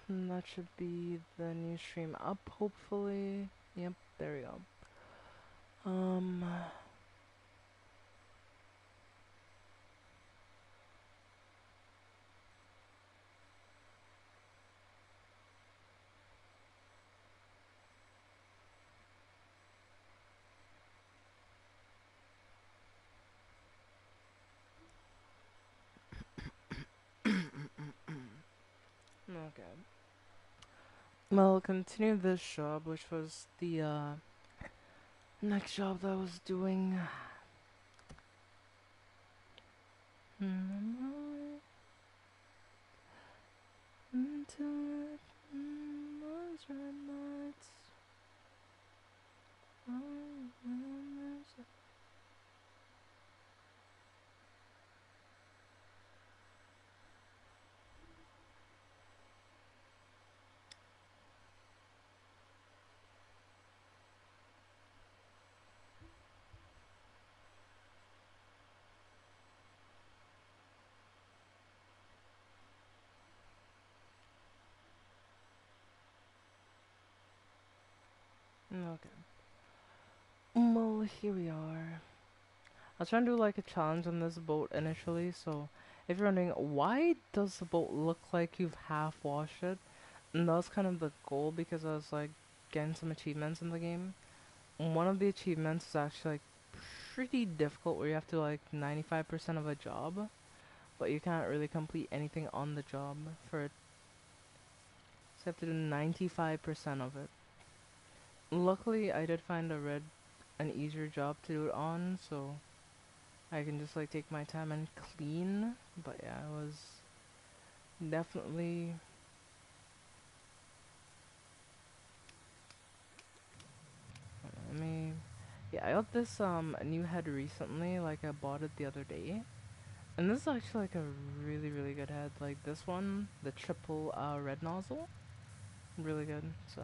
And that should be the new stream up, hopefully. Yep, there we go. Um, okay. Well, continue this job, which was the next job that I was doing. Until it was red lights. Okay. Well, here we are. I was trying to do like a challenge on this boat initially, so if you're wondering why does the boat look like you've half washed it, and that was kind of the goal because I was like getting some achievements in the game. One of the achievements is actually like pretty difficult where you have to like 95% of a job, but you can't really complete anything on the job for it. So you have to do 95% of it. Luckily, I did find an easier job to do it on, so I can just like take my time and clean. But yeah, it was definitely. I mean, yeah, I got this new head recently. Like I bought it the other day, and this is actually like a really good head. Like this one, the triple red nozzle, really good. So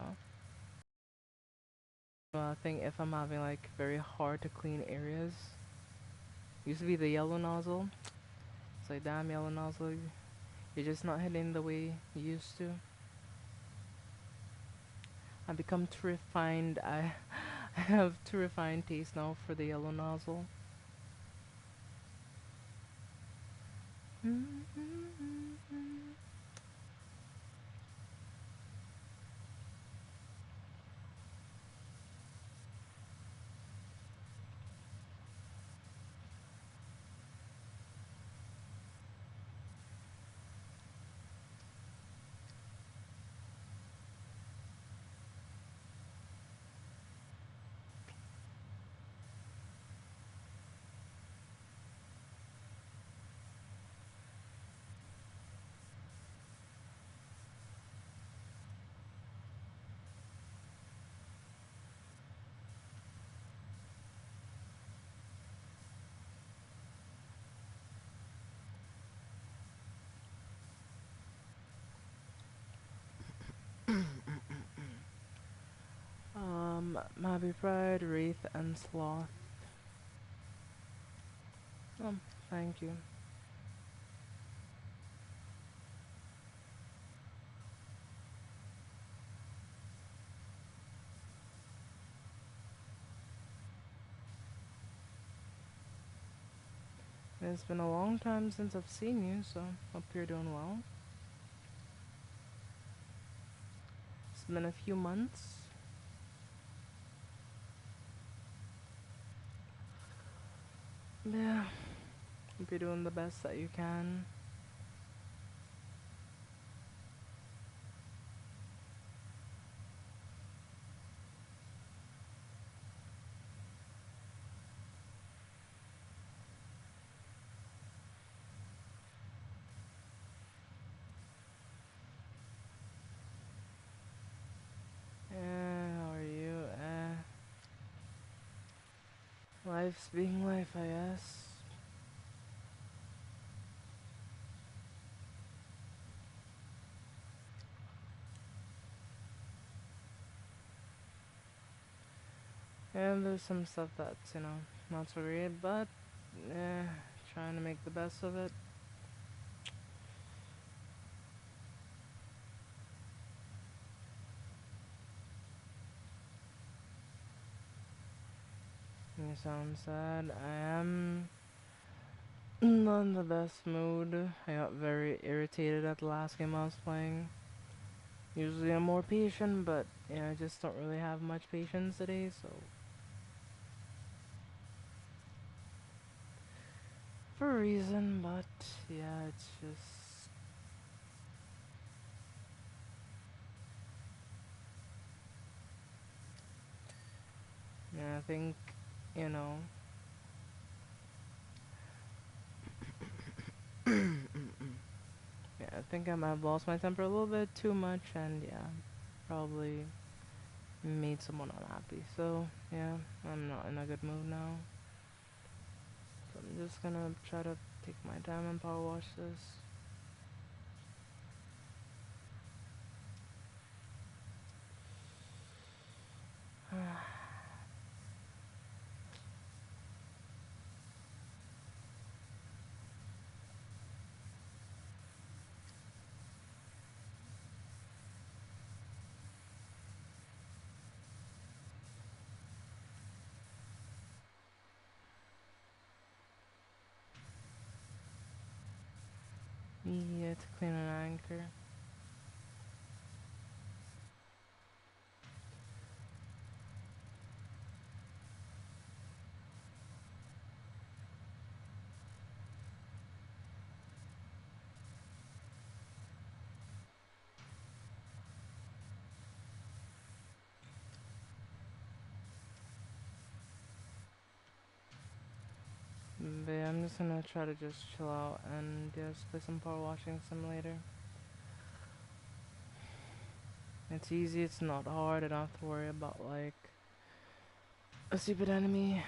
I think if I'm having like very hard to clean areas, used to be the yellow nozzle. It's like damn yellow nozzle, you're just not hitting the way you used to. I become too refined. I have too refined taste now for the yellow nozzle. Mabi Pride, Wraith, and Sloth. Thank you. It's been a long time since I've seen you, so hope you're doing well. It's been a few months. Yeah, hope you're doing the best that you can. How are you? Life's being life, I guess. And there's some stuff that's, not so great, but trying to make the best of it. sound sad. I am not in the best mood. I got very irritated at the last game I was playing. Usually I'm more patient, but yeah, I just don't really have much patience today, so for a reason, but yeah, it's just yeah, I think you know yeah, I think I might have lost my temper a little bit too much and yeah, probably made someone unhappy. So yeah, I'm not in a good mood now. So I'm just gonna try to take my time and power wash this. Yeah, to clean an anchor. But yeah, I'm just gonna try to just chill out and just play some power washing simulator. It's easy, it's not hard, I don't have to worry about like a stupid enemy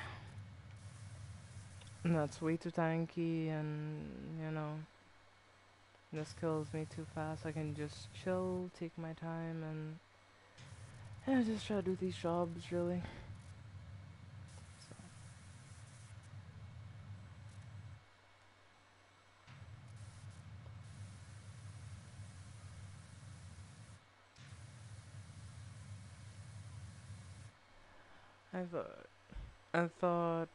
that's way too tanky and you know just kills me too fast. I can just chill, take my time and yeah, just try to do these jobs really. So I thought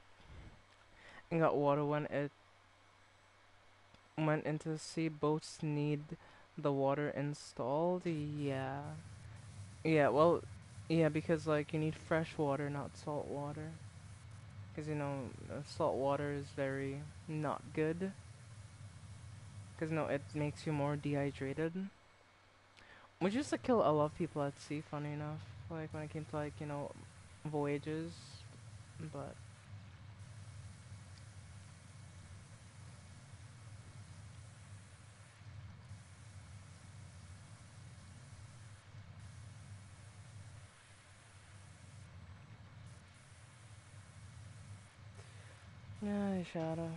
it got water when it went into the sea. Boats need the water installed. Yeah. Yeah, well, yeah, because like you need fresh water, not salt water. Because you know, salt water is very not good. Because no, it makes you more dehydrated. Which used to kill a lot of people at sea, funny enough. Like when it came to like, voyages. But, yeah, shadow.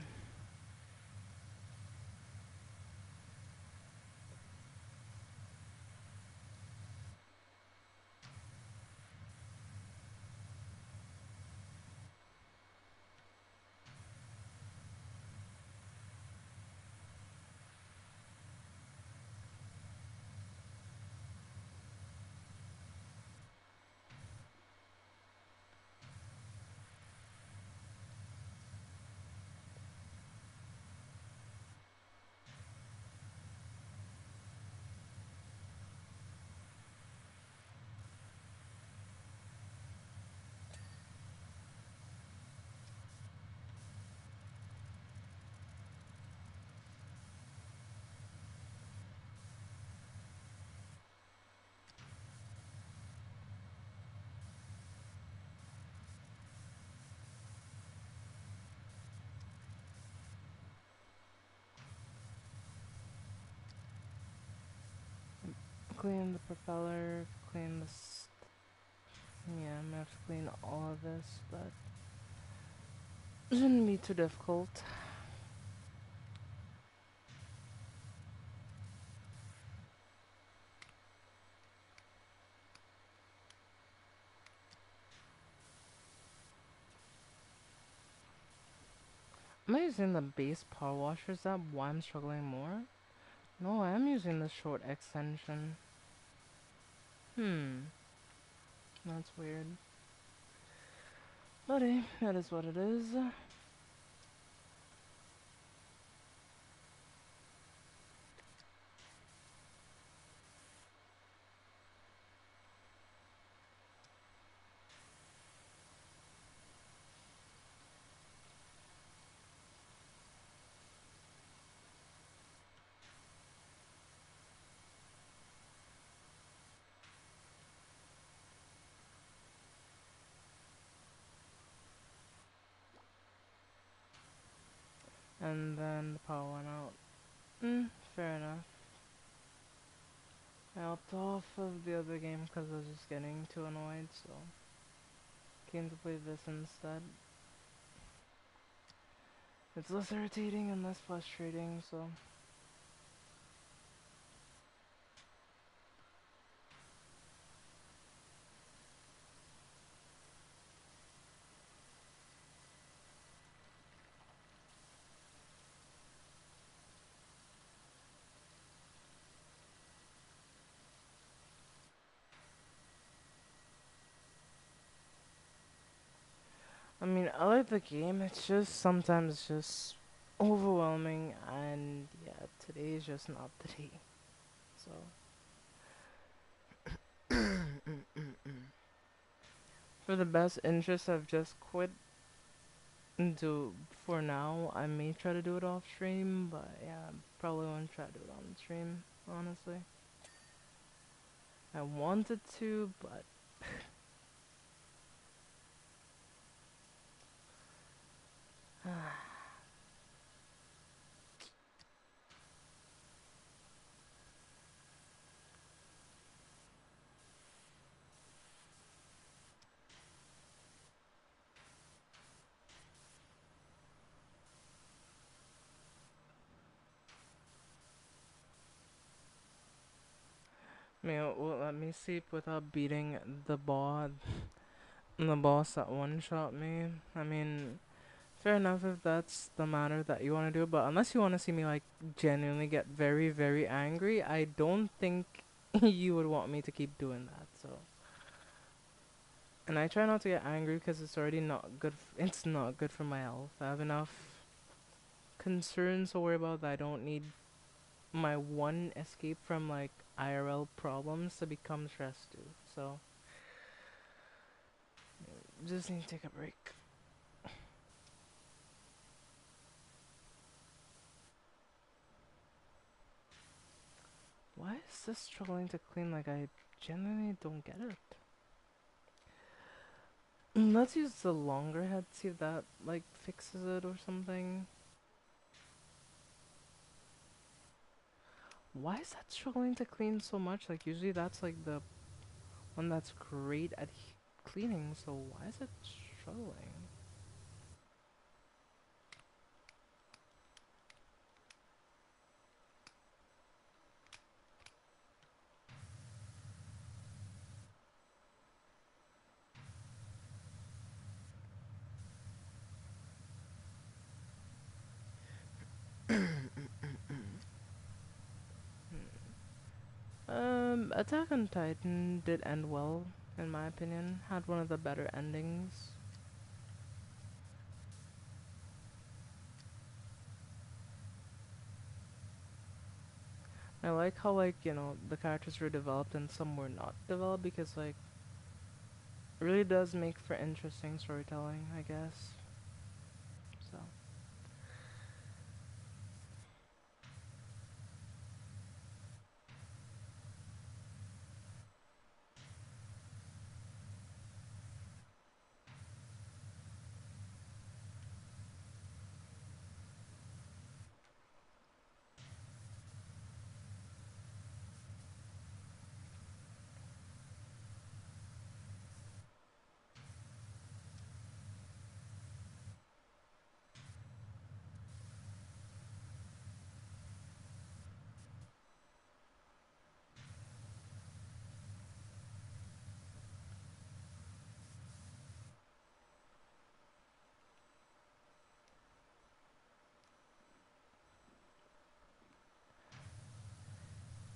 Clean the propeller, clean this. Yeah, I'm gonna have to clean all of this, but it shouldn't be too difficult. Am I using the base power washer? Is that why I'm struggling more? No, I am using the short extension. Hmm, that's weird. But hey, that is what it is. And then the power went out. Fair enough. I opted off of the other game because I was just getting too annoyed, so came to play this instead. It's less irritating and less frustrating, so I mean, I like the game, it's just sometimes just overwhelming, and yeah, today is just not the day. So, for the best interest, I've just quit. Do for now. I may try to do it off stream, but yeah, probably won't try to do it on stream. Honestly, I wanted to, but I mean, well, let me sleep without beating the boss. The boss that one shot me. I mean, fair enough if that's the matter that you want to do, but unless you want to see me like genuinely get very, very angry, I don't think you would want me to keep doing that. So, and I try not to get angry because it's already not good. It's not good for my health. I have enough concerns to worry about that I don't need my one escape from like IRL problems to become stressed too. So, just need to take a break. Why is this struggling to clean? Like, I genuinely don't get it. Let's use the longer head, see if that, like, fixes it or something. Why is that struggling to clean so much? Like, usually that's, like, the one that's great at cleaning, so why is it struggling? Attack on Titan did end well, in my opinion. Had one of the better endings. I like how, like, you know, the characters were developed and some were not developed because, like, it really does make for interesting storytelling, I guess. So,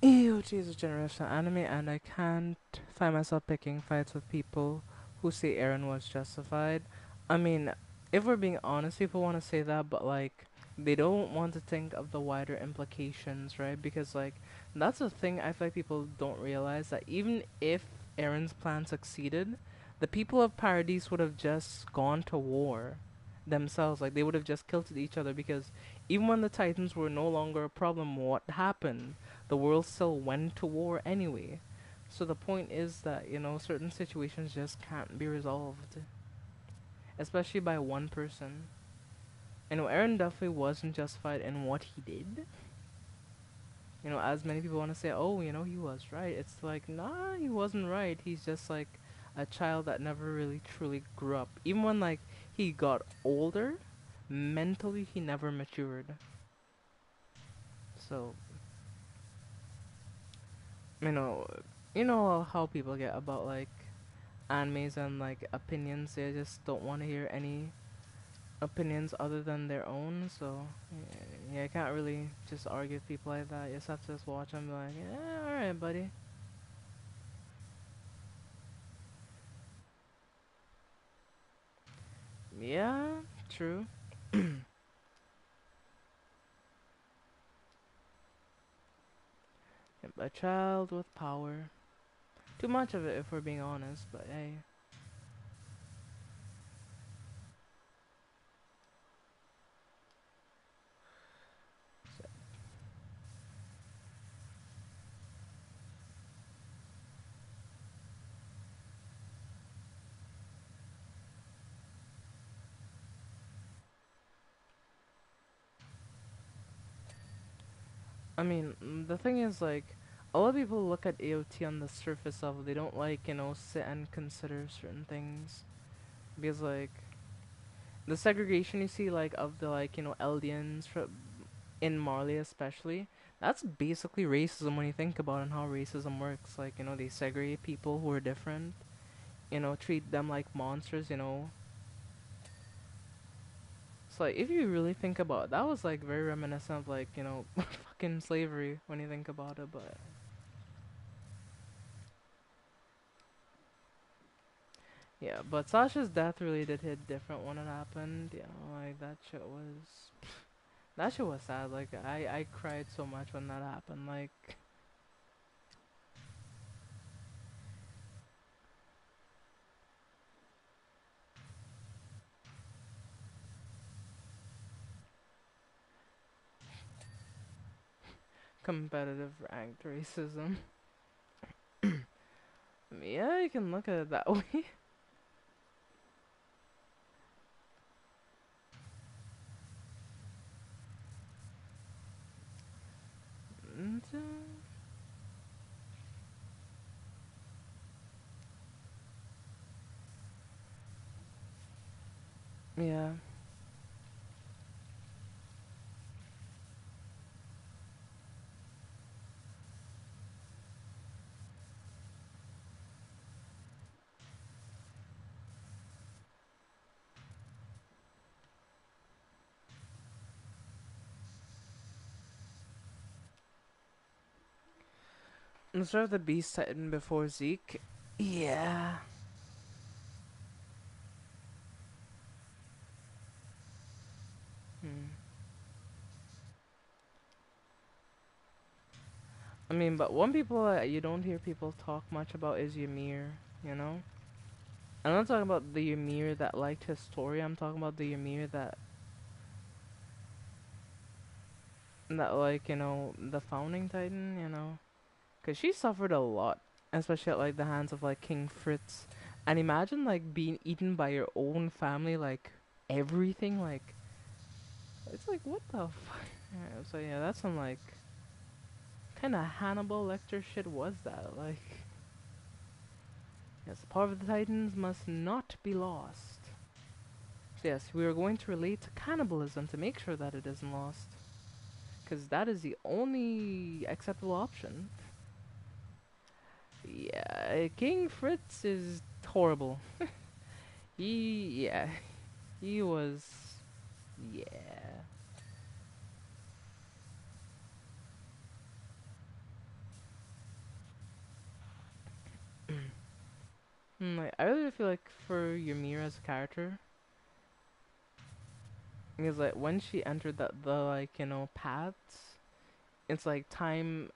ew, Jesus, generation anime, and I can't find myself picking fights with people who say Eren was justified. I mean, if we're being honest, people want to say that, but like they don't want to think of the wider implications, right? Because like that's the thing I feel like people don't realize that even if Aaron's plan succeeded, the people of Paradise would have just gone to war themselves. Like they would have just killed each other because even when the Titans were no longer a problem, what happened? The world still went to war anyway. So the point is that, certain situations just can't be resolved, especially by one person. Aaron definitely wasn't justified in what he did. As many people want to say, oh, he was right. It's like, nah, he wasn't right. He's just like a child that never really truly grew up. Even when like he got older, mentally he never matured. So, you know, you know how people get about like animes and like opinions. They just don't want to hear any opinions other than their own. So yeah, I can't really just argue with people like that. You just have to just watch them, be like, yeah, all right, buddy. Yeah, true. A child with power. Too much of it, if we're being honest. But hey, I mean, the thing is like. A lot of people look at AOT on the surface level. They don't like, sit and consider certain things. Because like the segregation you see like of the like, Eldians in Marley especially, that's basically racism when you think about it and how racism works. Like, they segregate people who are different, treat them like monsters. So like if you really think about it, that was like very reminiscent of like, fucking slavery when you think about it, but yeah, but Sasha's death really did hit different when it happened. Like that shit was sad. Like I cried so much when that happened. Like competitive ranked racism. Yeah, you can look at it that way. And, yeah. Instead of the Beast Titan before Zeke. Yeah. Hmm. I mean, but one people you don't hear people talk much about is Ymir, you know? I'm not talking about the Ymir that liked his story, I'm talking about the Ymir that like, the founding Titan. Because she suffered a lot, especially at like the hands of like King Fritz. And imagine like being eaten by your own family, like everything, like it's like what the fuck. Yeah, so yeah, that's some like kind of Hannibal Lecter shit was that? Like, yes, the power of the Titans must not be lost. So yes, we are going to relate to cannibalism to make sure that it isn't lost, because that is the only acceptable option. Yeah, King Fritz is horrible. Yeah, he was, yeah. Like, I really feel like for Ymir as a character, Because like when she entered the like paths, it's like time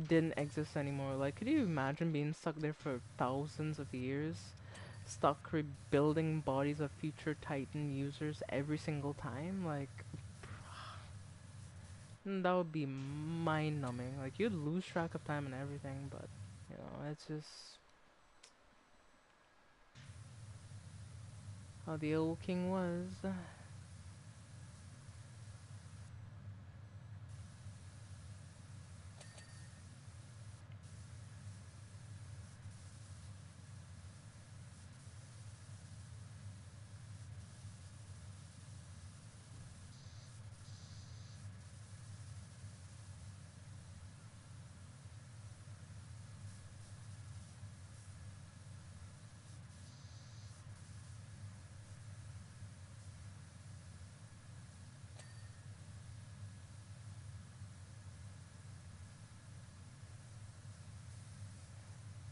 didn't exist anymore. Like, could you imagine being stuck there for thousands of years? Stuck rebuilding bodies of future Titan users every single time? Like, that would be mind numbing. Like, you'd lose track of time and everything, but, it's just how the old king was.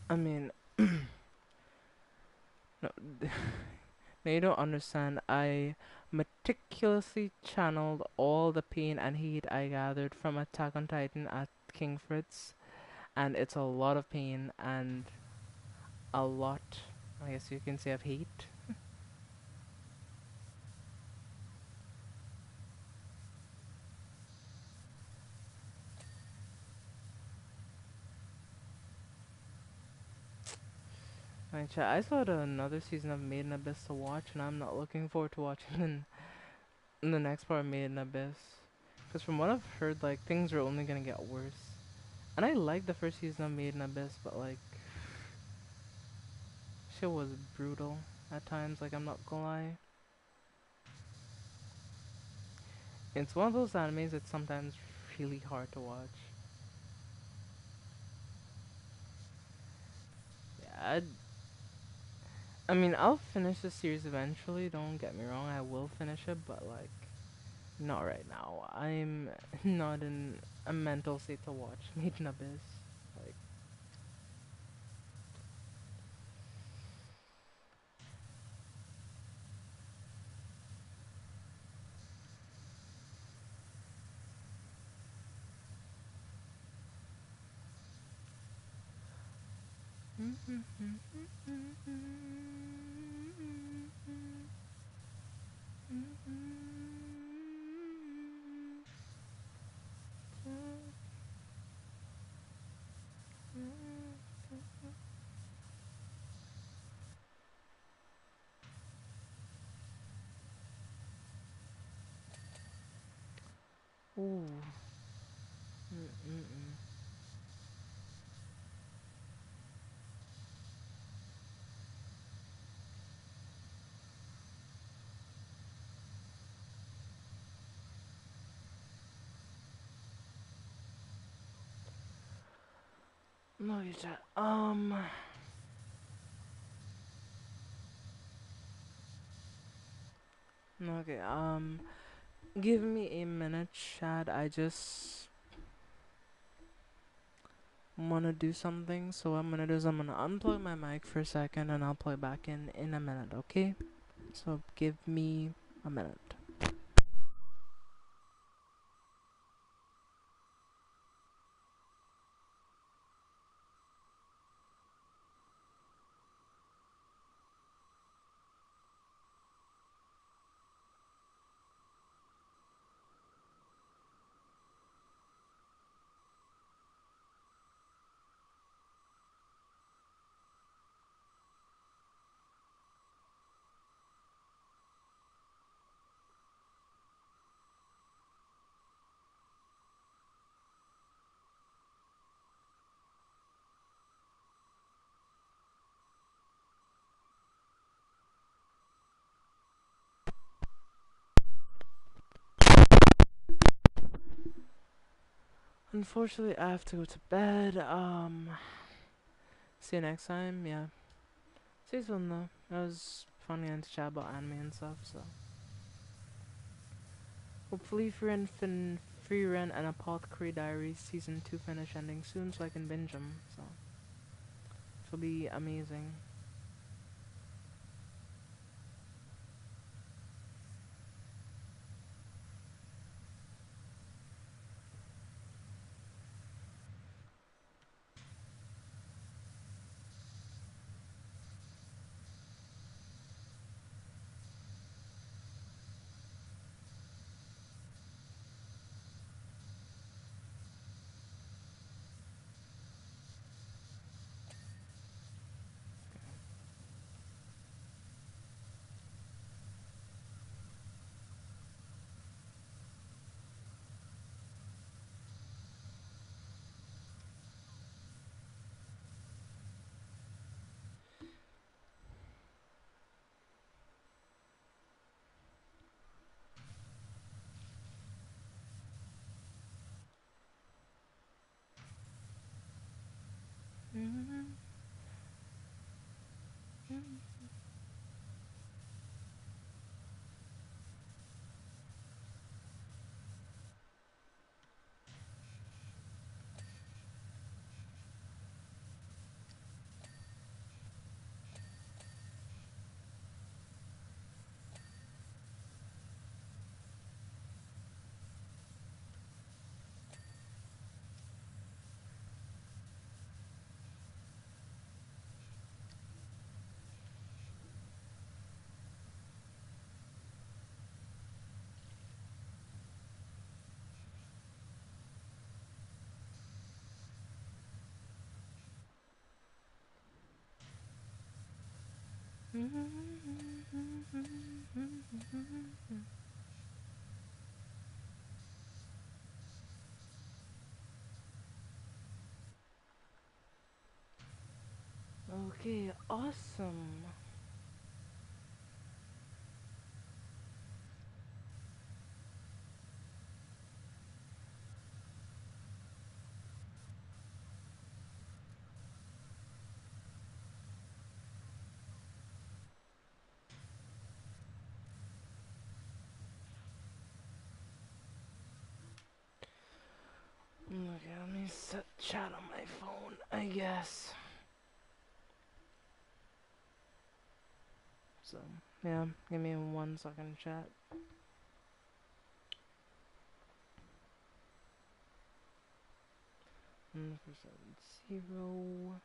I mean, no, no, you don't understand. I meticulously channeled all the pain and heat I gathered from Attack on Titan at King Fritz, and it's a lot of pain and a lot, I guess you can say, of hate. Like, I saw another season of Made in Abyss to watch, and I'm not looking forward to watching in the next part of Made in Abyss. Because from what I've heard, like, things are only gonna get worse. And I liked the first season of Made in Abyss, but, like, shit was brutal at times, like, I'm not gonna lie. It's one of those animes that's sometimes really hard to watch. Yeah, I mean, I'll finish the series eventually, don't get me wrong, I will finish it, but, like, not right now. I'm not in a mental state to watch Made in Abyss. Like, ooh. Mm-mm-mm. Look at that. Okay, give me a minute, Chad. I just wanna do something, so what I'm gonna do is I'm gonna unplug my mic for a second and I'll plug back in a minute, okay? So give me a minute. Unfortunately, I have to go to bed. See you next time. Yeah. See you soon though. It was funny and to chat about anime and stuff. So hopefully, Free Rent and Apothecary Diaries season 2 finish ending soon, so I can binge them. So it'll be amazing. Okay, awesome. Okay, let me set chat on my phone, I guess. So, yeah, give me 1 second, chat. 0.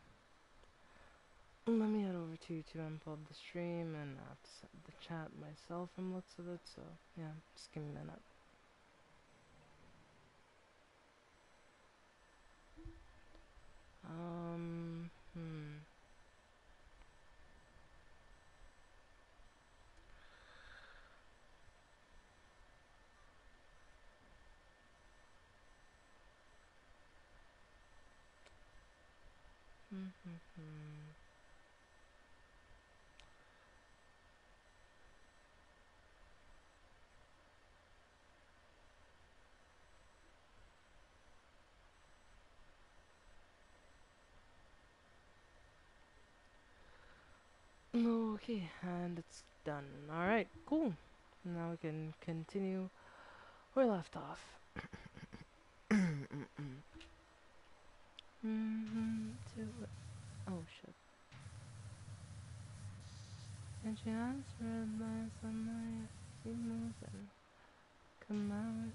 Let me head over to YouTube and pull up the stream, and I have to set the chat myself from looks of it, so yeah, just give me a minute. Um, hmm. Okay, and it's done. Alright, cool. Now we can continue where we left off. Oh shit. And she has red lights on my she moves and come out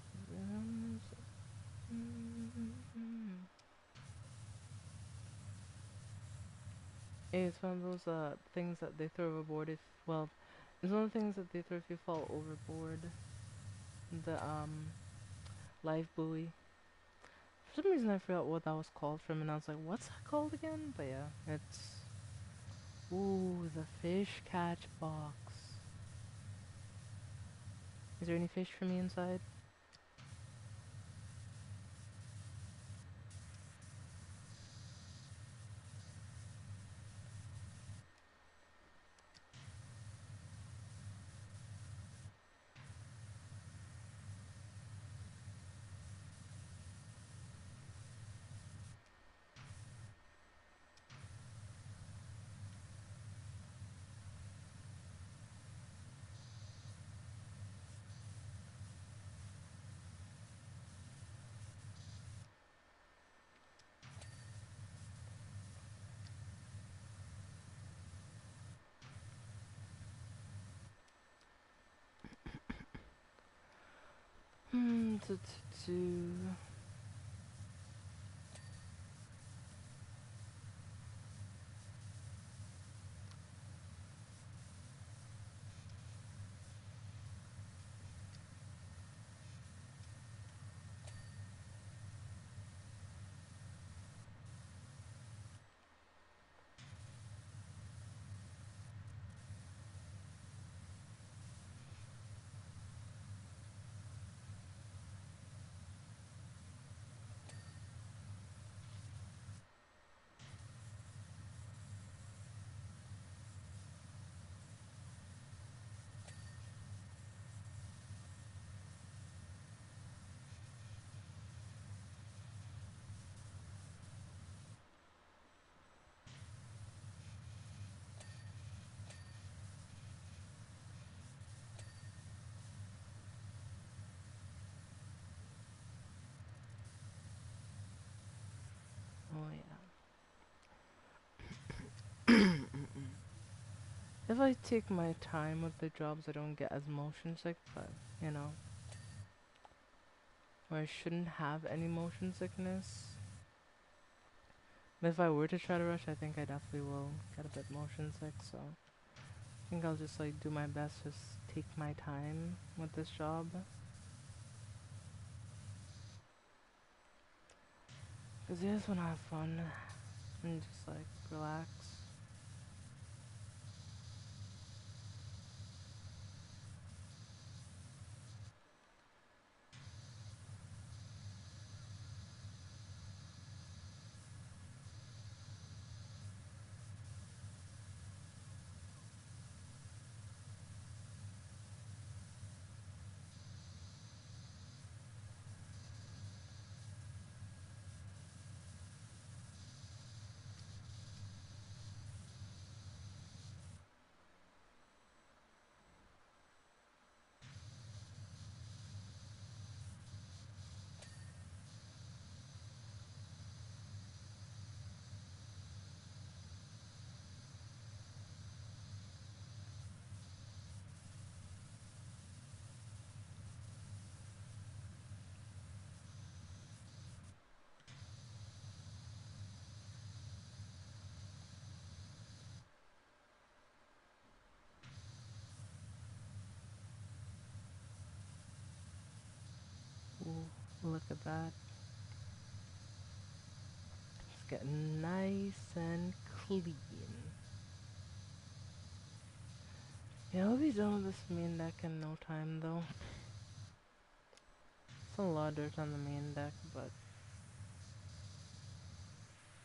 It's one of those things that they throw overboard if well it's one of the things that they throw if you fall overboard. The life buoy. For some reason I forgot what that was called from and I was like, what's that called again? But yeah, it's ooh, the fish catch box. Is there any fish for me inside? To If I take my time with the jobs, I don't get as motion sick, but you know, where I shouldn't have any motion sickness. But if I were to try to rush, I think I definitely will get a bit motion sick, so I think I'll just like do my best, just take my time with this job. Cause I just wanna have fun and just like relax. Ooh, look at that. It's getting nice and clean. Yeah, I'll be done with this main deck in no time though. It's a lot of dirt on the main deck, but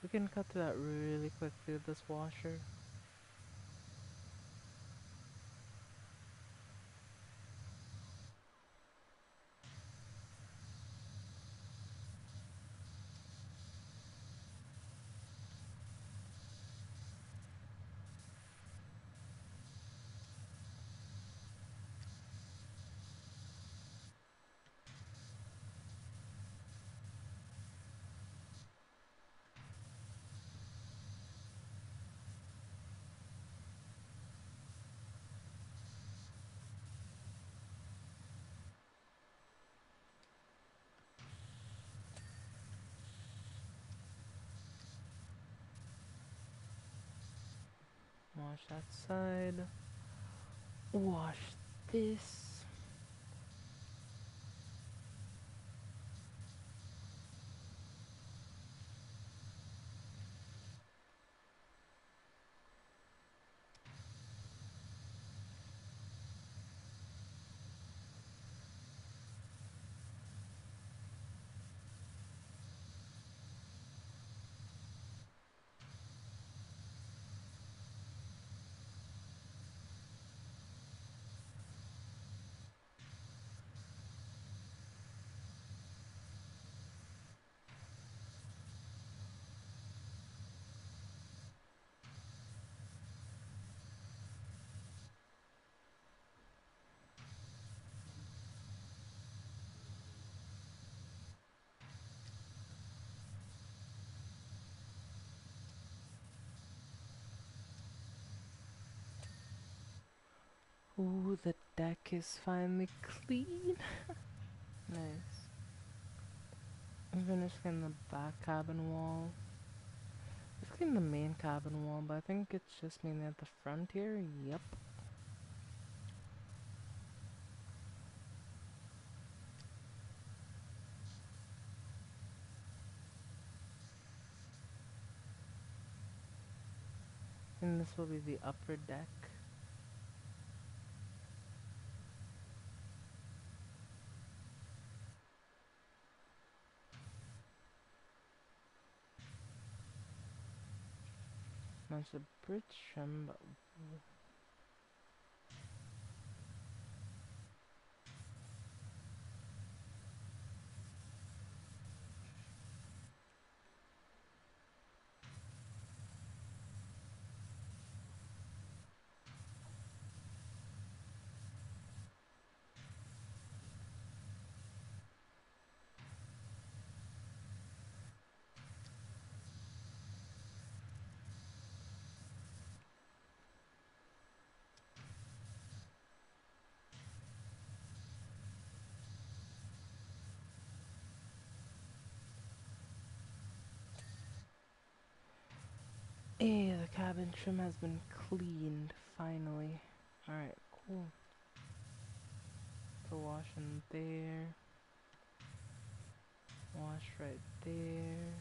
we can cut through that really quickly with this washer. Wash that side. Wash this. Ooh, the deck is finally clean. Nice. I'm finishing the back cabin wall. I've cleaned the main cabin wall, but I think it's just mainly at the front here. Yep. And this will be the upper deck. That's a bridge trim, but the cabin trim has been cleaned, finally. Alright, cool. So wash in there. Wash right there.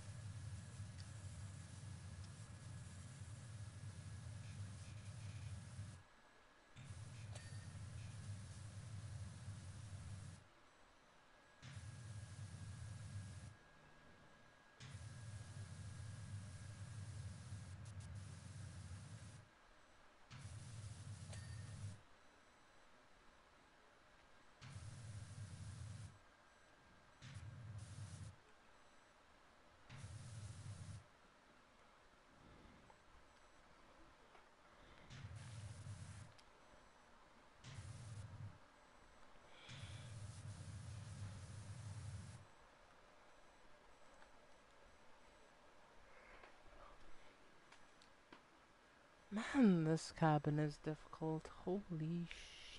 Man, this cabin is difficult. Holy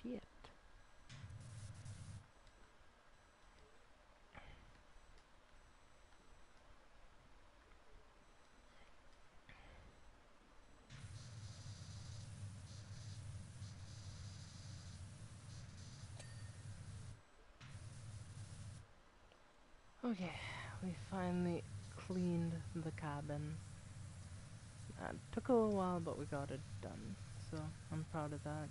shit. Okay, we finally cleaned the cabin. It took a little while, but we got it done. So, I'm proud of that.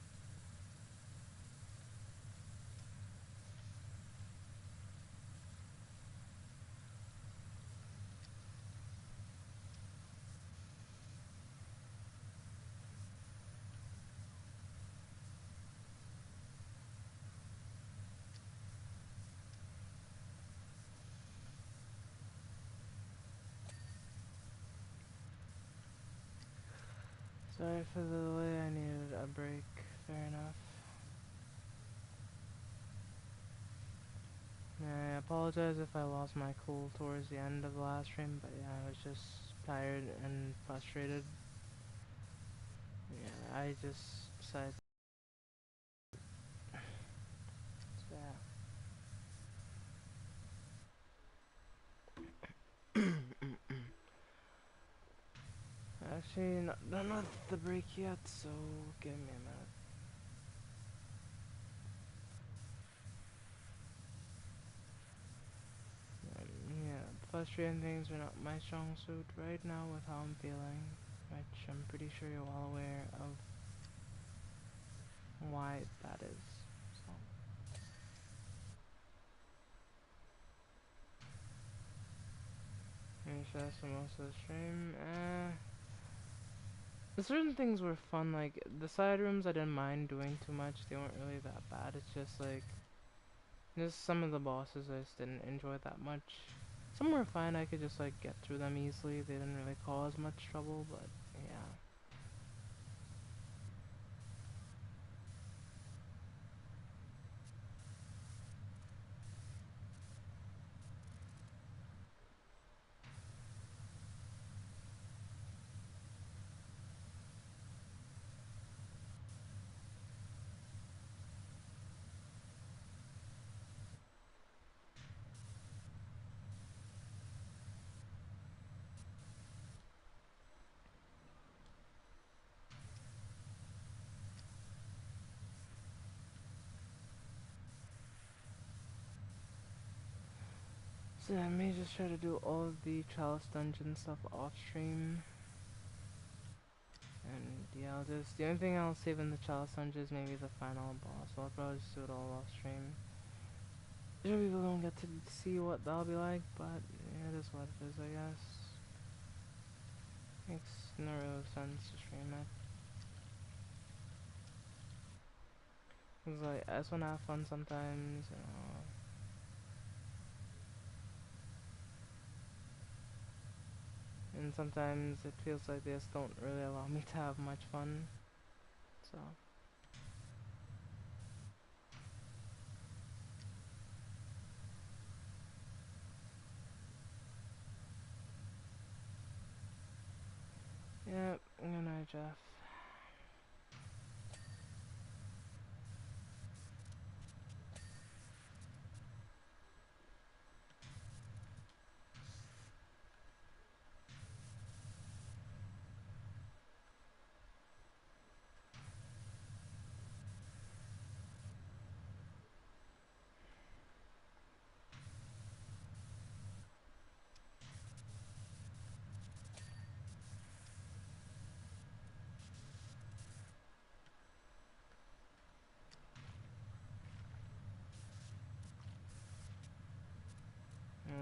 Sorry for the delay, I needed a break. Fair enough. I apologize if I lost my cool towards the end of the last stream, but yeah, I was just tired and frustrated. Yeah, I just decided. So yeah. Actually, not done with the break yet, so give me a minute. Yeah, frustrating things are not my strong suit right now with how I'm feeling, which I'm pretty sure you're all aware of why that is. So, finish that's the most of the stream. Certain things were fun, like the side rooms I didn't mind doing too much, they weren't really that bad, it's just like, just some of the bosses I just didn't enjoy that much. Some were fine, I could just like get through them easily, they didn't really cause much trouble, but yeah. So I may just try to do all of the Chalice Dungeon stuff off stream. And yeah, the only thing I'll save in the Chalice Dungeon is maybe the final boss, so I'll probably just do it all off stream. Sure, people don't get to see what that'll be like, but yeah, it is what it is, I guess. Makes no real sense to stream it. Cause like, I just wanna have fun sometimes, you know. And sometimes it feels like they just don't really allow me to have much fun. So. Yep, good night, Jeff.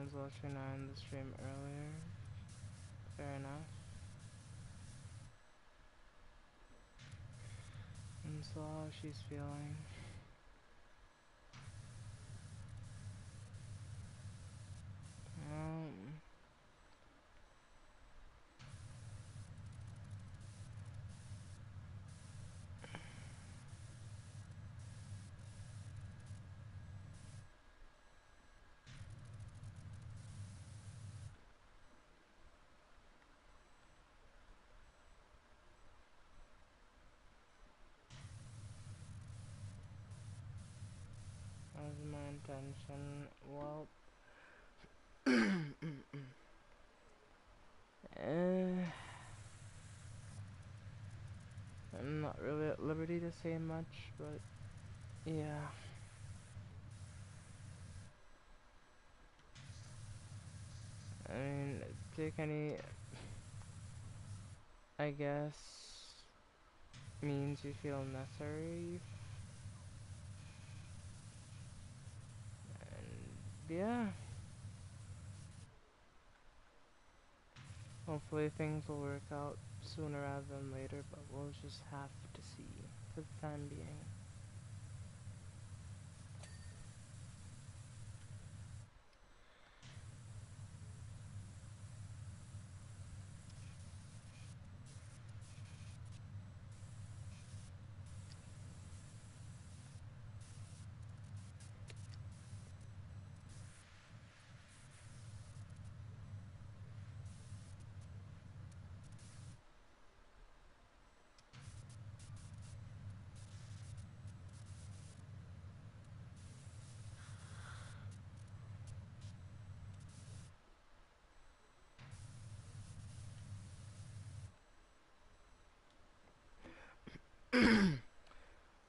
was watching her in the stream earlier. Fair enough. And so how she's feeling. Um, that was my intention. Well, eh, I'm not really at liberty to say much, but yeah. I mean, take any, I guess, means you feel necessary. And yeah, hopefully things will work out sooner rather than later, but we'll just have to see for the time being.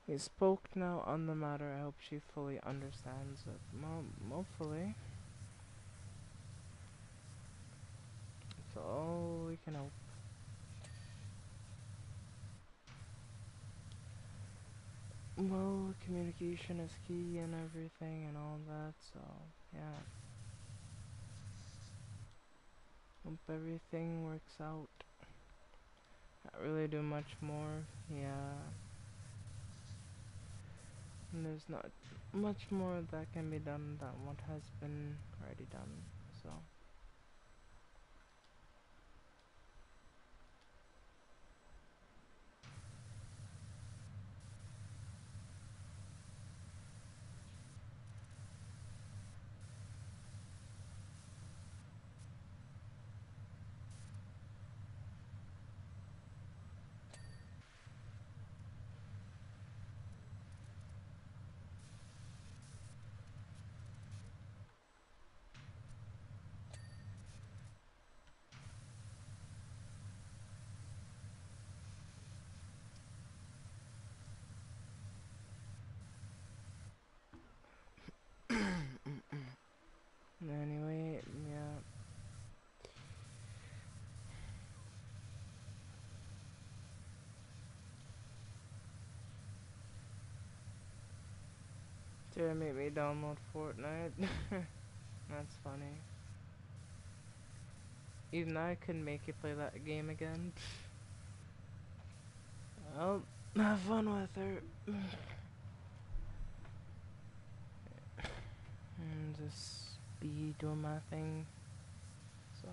We spoke now on the matter. I hope she fully understands it. Well, hopefully. It's all we can hope. Well, communication is key and everything and all that, so yeah. Hope everything works out. Not really do much more, yeah. And there's not much more that can be done than what has been already done, so. Anyway, yeah. Did make me download Fortnite? That's funny. Even I couldn't make you play that game again. Well, have fun with her. And just be doing my thing. So.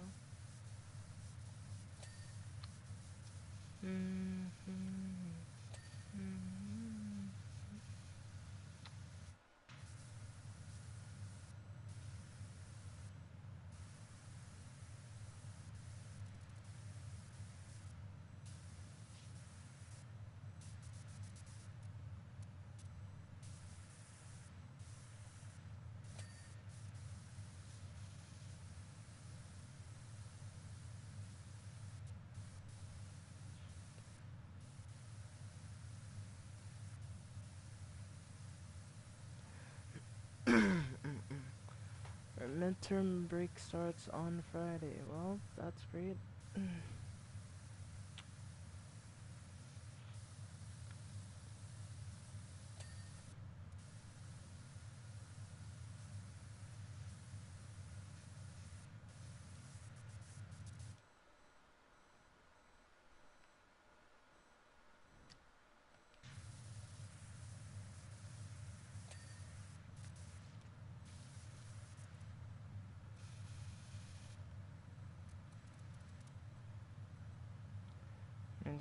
Our midterm break starts on Friday. Well, that's great.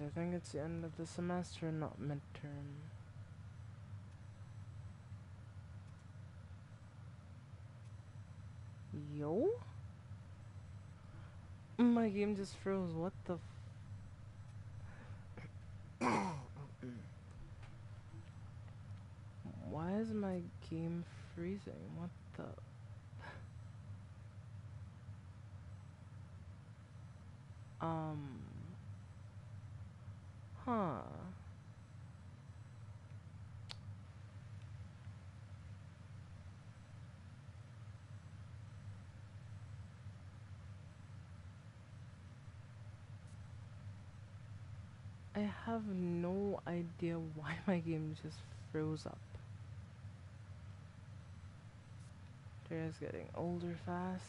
I think it's the end of the semester, not midterm. Yo? My game just froze. What the Why is my game freezing? What the? Um. Huh. I have no idea why my game just froze up. They're just getting older fast.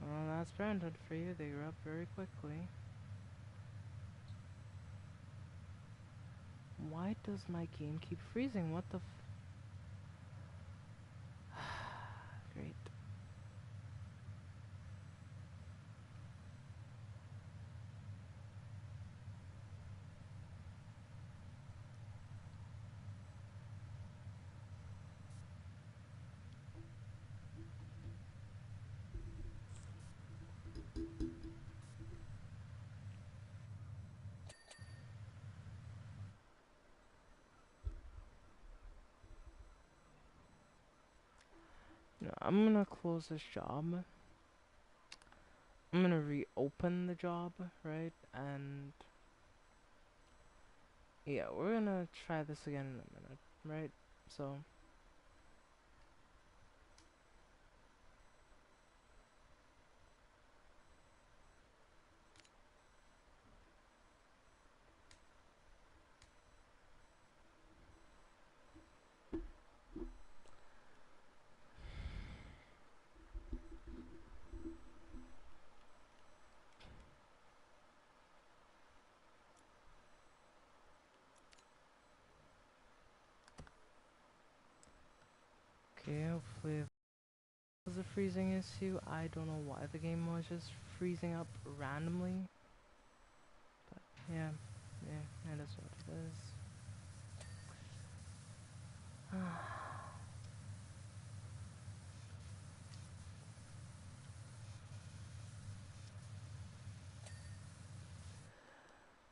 Well, that's parenthood for you. They grow up very quickly. Why does my game keep freezing? What the Great. No, I'm gonna close this job. I'm gonna reopen the job, right? And yeah, we're gonna try this again in a minute, right? So, okay, hopefully it was a freezing issue. I don't know why the game was just freezing up randomly. But yeah, yeah, that is what it is.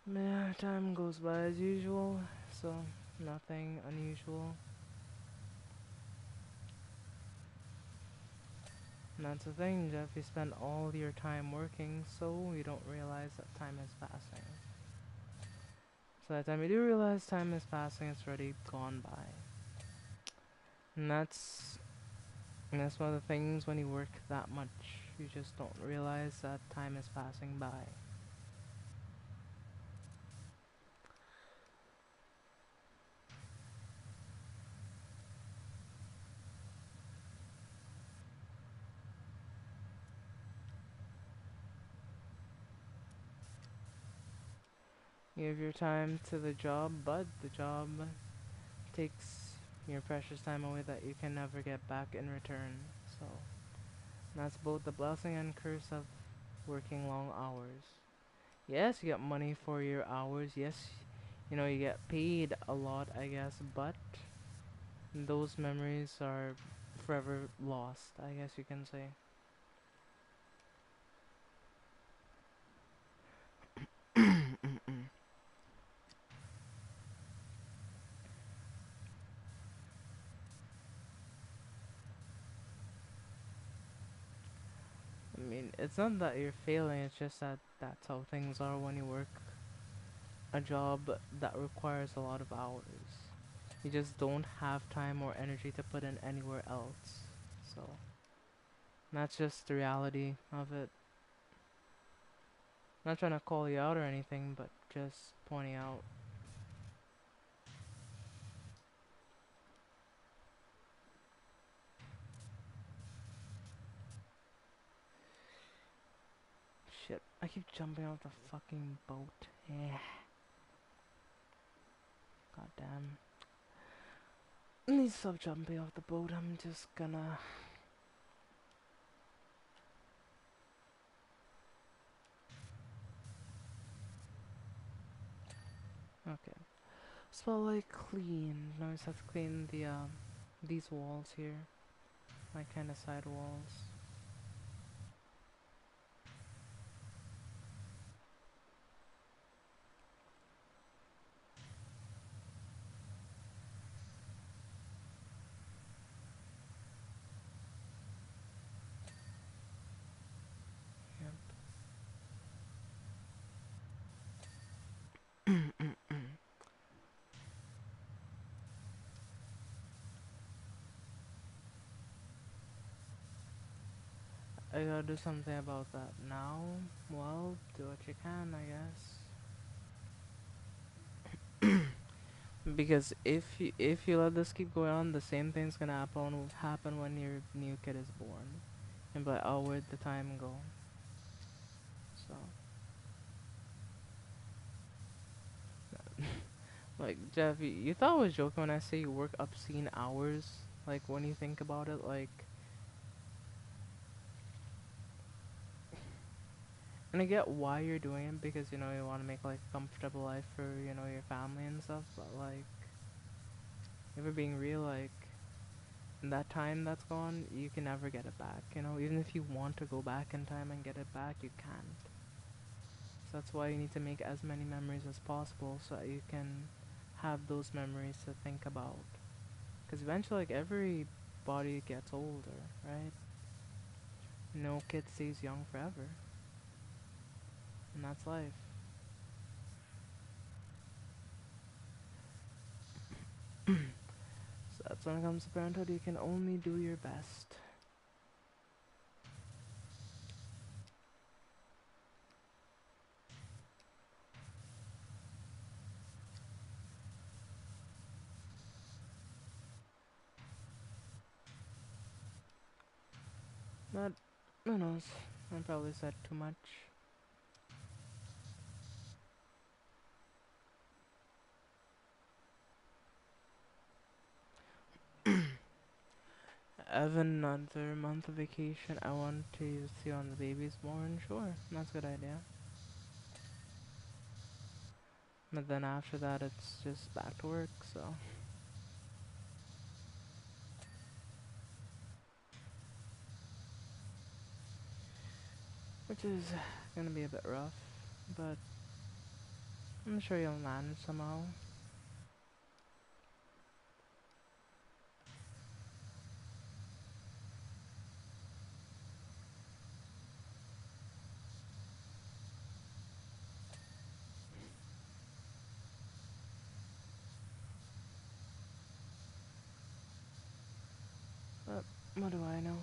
Yeah, time goes by as usual, so nothing unusual. And that's the thing, Jeff, you spend all your time working, so you don't realize that time is passing. So by the time you do realize time is passing, it's already gone by. And that's one of the things when you work that much, you just don't realize that time is passing by. You give your time to the job, but the job takes your precious time away that you can never get back in return. So that's both the blessing and curse of working long hours. Yes, you get money for your hours. Yes, you know, you get paid a lot, I guess, but those memories are forever lost, I guess you can say. I mean, it's not that you're failing, it's just that that's how things are when you work a job that requires a lot of hours. You just don't have time or energy to put in anywhere else. So, that's just the reality of it. Not trying to call you out or anything, but just pointing out. Shit, I keep jumping off the fucking boat. Yeah. God damn. I need to stop jumping off the boat. I'm just gonna. Okay. So like clean. Now I just have to clean the these walls here, like kind of side walls. Yep. I gotta do something about that now. Well, do what you can, I guess. Because if you let this keep going on, the same thing's gonna happen when your new kid is born. And but oh, where'd the time go? So like Jeff, you thought I was joking when I say you work obscene hours. Like when you think about it, like, and I get why you're doing it because you want to make like a comfortable life for your family and stuff. But like, if we're being real, like that time that's gone, you can never get it back. Even if you want to go back in time and get it back, you can't. So that's why you need to make as many memories as possible so that you can have those memories to think about. Because eventually, like, every body gets older, right? No kid stays young forever. And that's life. So that's when it comes to parenthood, you can only do your best. But, who knows? I probably said too much. I have another month of vacation. I want to see when the baby's born. Sure, that's a good idea. But then after that, it's just back to work, so. Which is gonna be a bit rough, but I'm sure you'll manage somehow. But what do I know?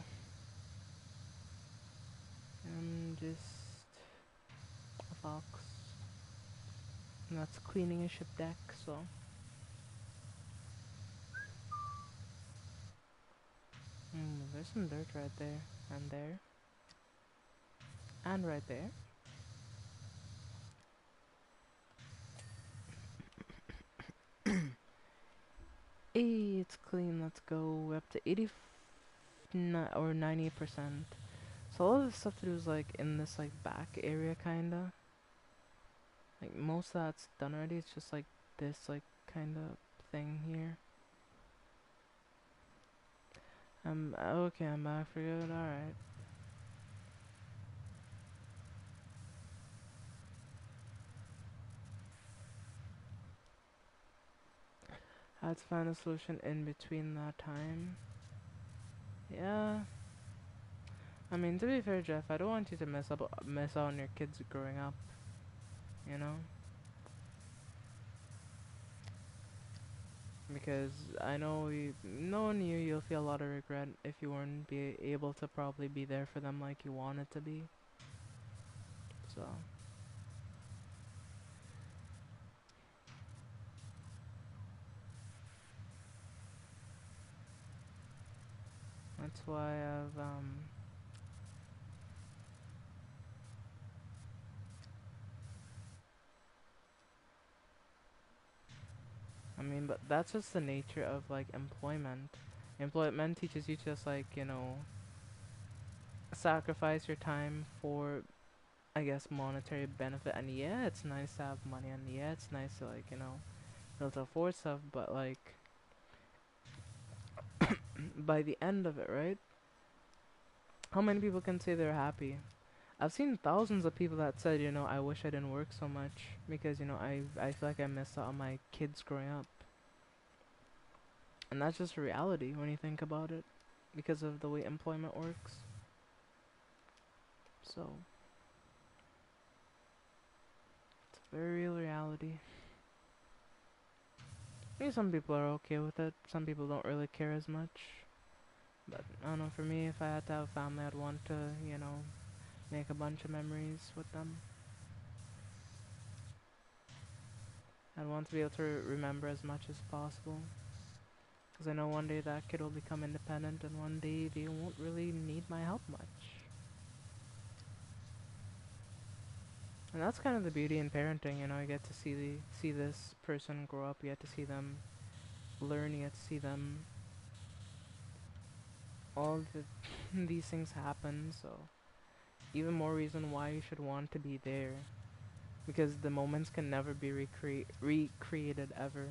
I'm just a fox. And that's cleaning a ship deck, so. There's some dirt right there, and there, and right there. Hey, it's clean, let's go. We're up to 80 or 90%. So all of the stuff to do is like in this like back area kinda. Like most of that's done already, it's just like this like kinda thing here. Okay, I'm back for good, alright. I had to find a solution in between that time. Yeah. I mean, to be fair, Jeff, I don't want you to miss out on your kids growing up, you know? Because I know knowing you, you'll feel a lot of regret if you weren't be able to probably be there for them like you wanted to be. So, that's why I mean, but that's just the nature of like employment. Employment teaches you to just like, sacrifice your time for I guess, monetary benefit. And yeah, it's nice to have money, and yeah, it's nice to, like, be able to afford stuff, but, like, by the end of it, right? How many people can say they're happy? I've seen thousands of people that said, I wish I didn't work so much because, I feel like I missed out on my kids growing up. And that's just reality when you think about it because of the way employment works. So, it's a very real reality. Maybe some people are okay with it. Some people don't really care as much. But I don't know, for me, if I had to have a family, I'd want to, make a bunch of memories with them. I'd want to be able to remember as much as possible. Because I know one day that kid will become independent and one day they won't really need my help much. And that's kind of the beauty in parenting, you get to see this person grow up, you get to see them learn, you get to see them all these things happen, so even more reason why you should want to be there. Because the moments can never be recreated ever.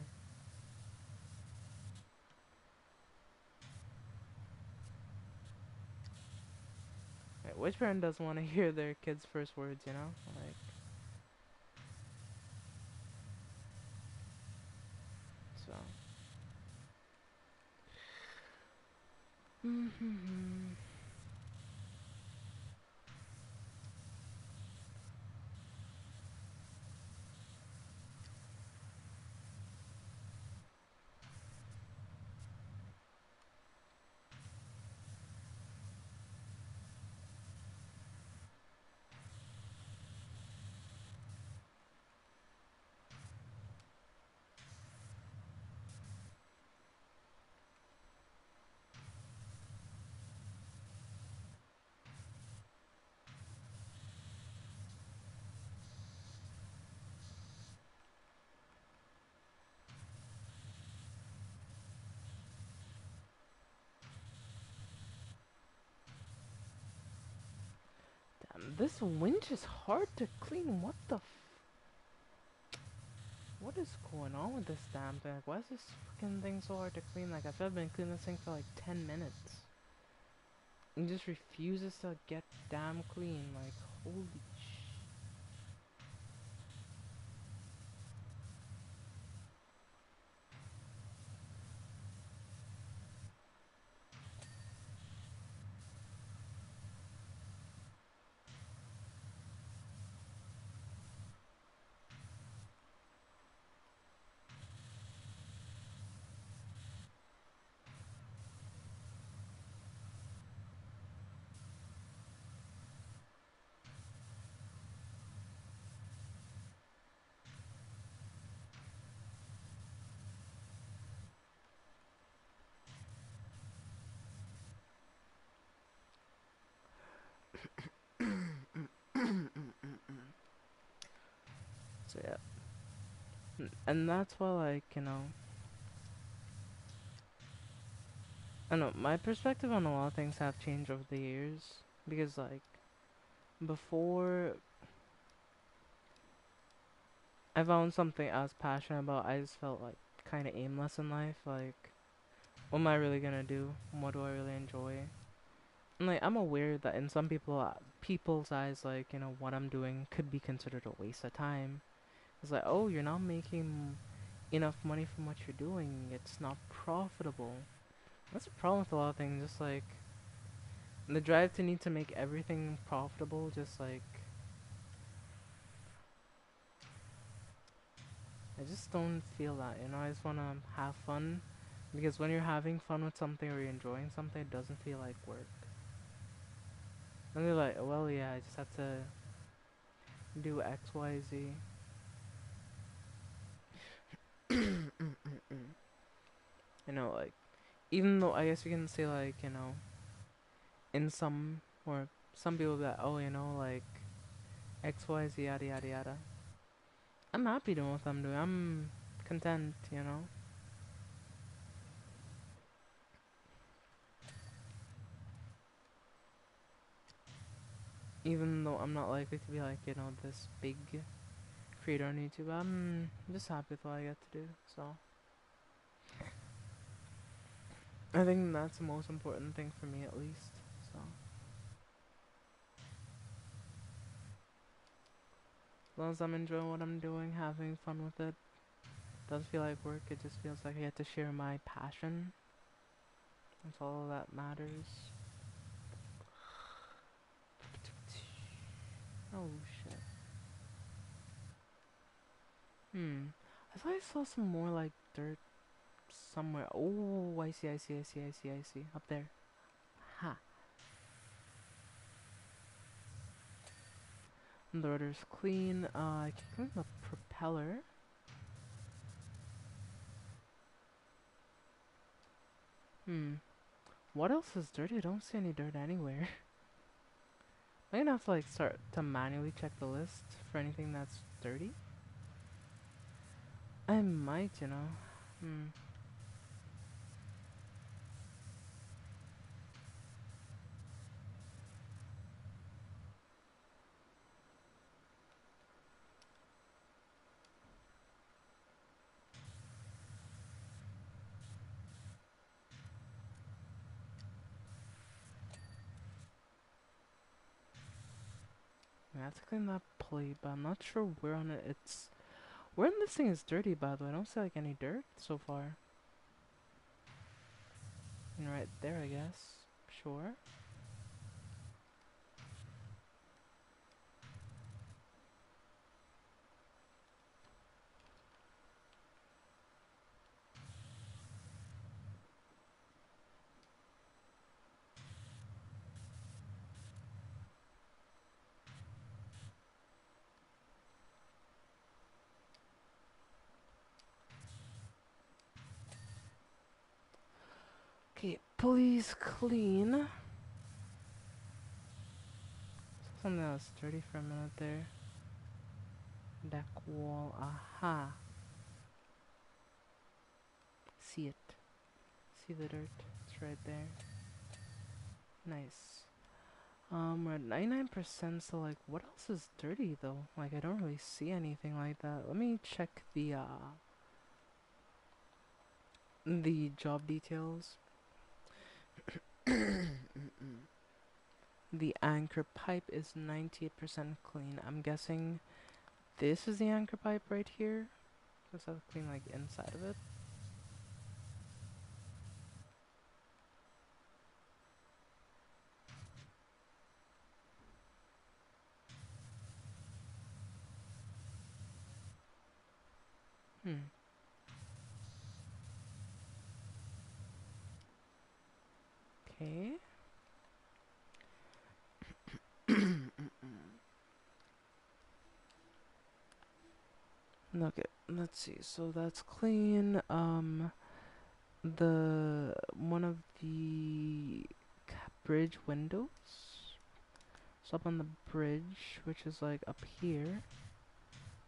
Like, which parent doesn't want to hear their kid's first words, Like, so. Damn, this winch is hard to clean. What is going on with this damn thing? Like, why is this fucking thing so hard to clean? Like, I feel I've been cleaning this thing for like 10 minutes. It just refuses to get damn clean. Like, holy sh... So yeah. And that's why, like, I don't know, my perspective on a lot of things have changed over the years. Because, like, before I found something I was passionate about, I just felt, like, kind of aimless in life. Like, what am I really gonna do? What do I really enjoy? And, like, I'm aware that in some people's eyes, like, what I'm doing could be considered a waste of time. It's like, oh, you're not making enough money from what you're doing. It's not profitable. That's a problem with a lot of things. Just like the drive to need to make everything profitable. Just like I just don't feel that. I just wanna have fun because when you're having fun with something or you're enjoying something, it doesn't feel like work. And they're like, well, yeah, I just have to do X, Y, Z. Like even though I guess you can say like in some or some people that oh like X Y Z yada yada yada. I'm happy doing what I'm doing. I'm content. Even though I'm not likely to be like, you know, this big creator on YouTube, I'm just happy with what I get to do. So I think that's the most important thing for me, at least. So as long as I'm enjoying what I'm doing, having fun with it, doesn't feel like work. It just feels like I get to share my passion. That's all that matters. Oh shit. I thought I saw some more like dirt somewhere. Oh, I see, I see, I see, I see, I see. Up there. Ha. The rudder's clean. I can clean the propeller. Hmm. What else is dirty? I don't see any dirt anywhere. I'm gonna have to like start to manually check the list for anything that's dirty. I might, you know. Hmm. I have to clean that plate, but I'm not sure where on it it's. Where in this thing is dirty, by the way? I don't see like any dirt so far. And right there, I guess. Sure. Okay, please clean. Something that was dirty for a minute there. Deck wall. Aha. See it. See the dirt. It's right there. Nice. We're at 99%, so like, what else is dirty though? Like, I don't really see anything like that. Let me check the job details. The anchor pipe is 98% clean. I'm guessing this is the anchor pipe right here. Let's have to clean like inside of it. Hmm. Okay. Okay, let's see. So that's clean. The one of the bridge windows. So up on the bridge, which is like up here.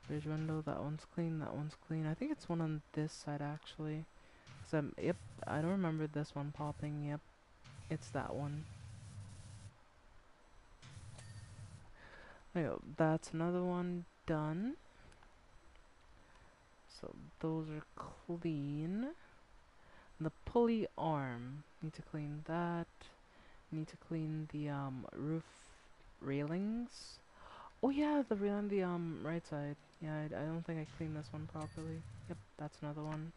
Bridge window, that one's clean, that one's clean. I think it's one on this side actually. Yep, I don't remember this one popping. Yep, it's that one. There you go. That's another one done. So those are clean. The pulley arm, need to clean that. Need to clean the roof railings. Oh yeah, the rail on the right side. Yeah, I don't think I cleaned this one properly. Yep, that's another one.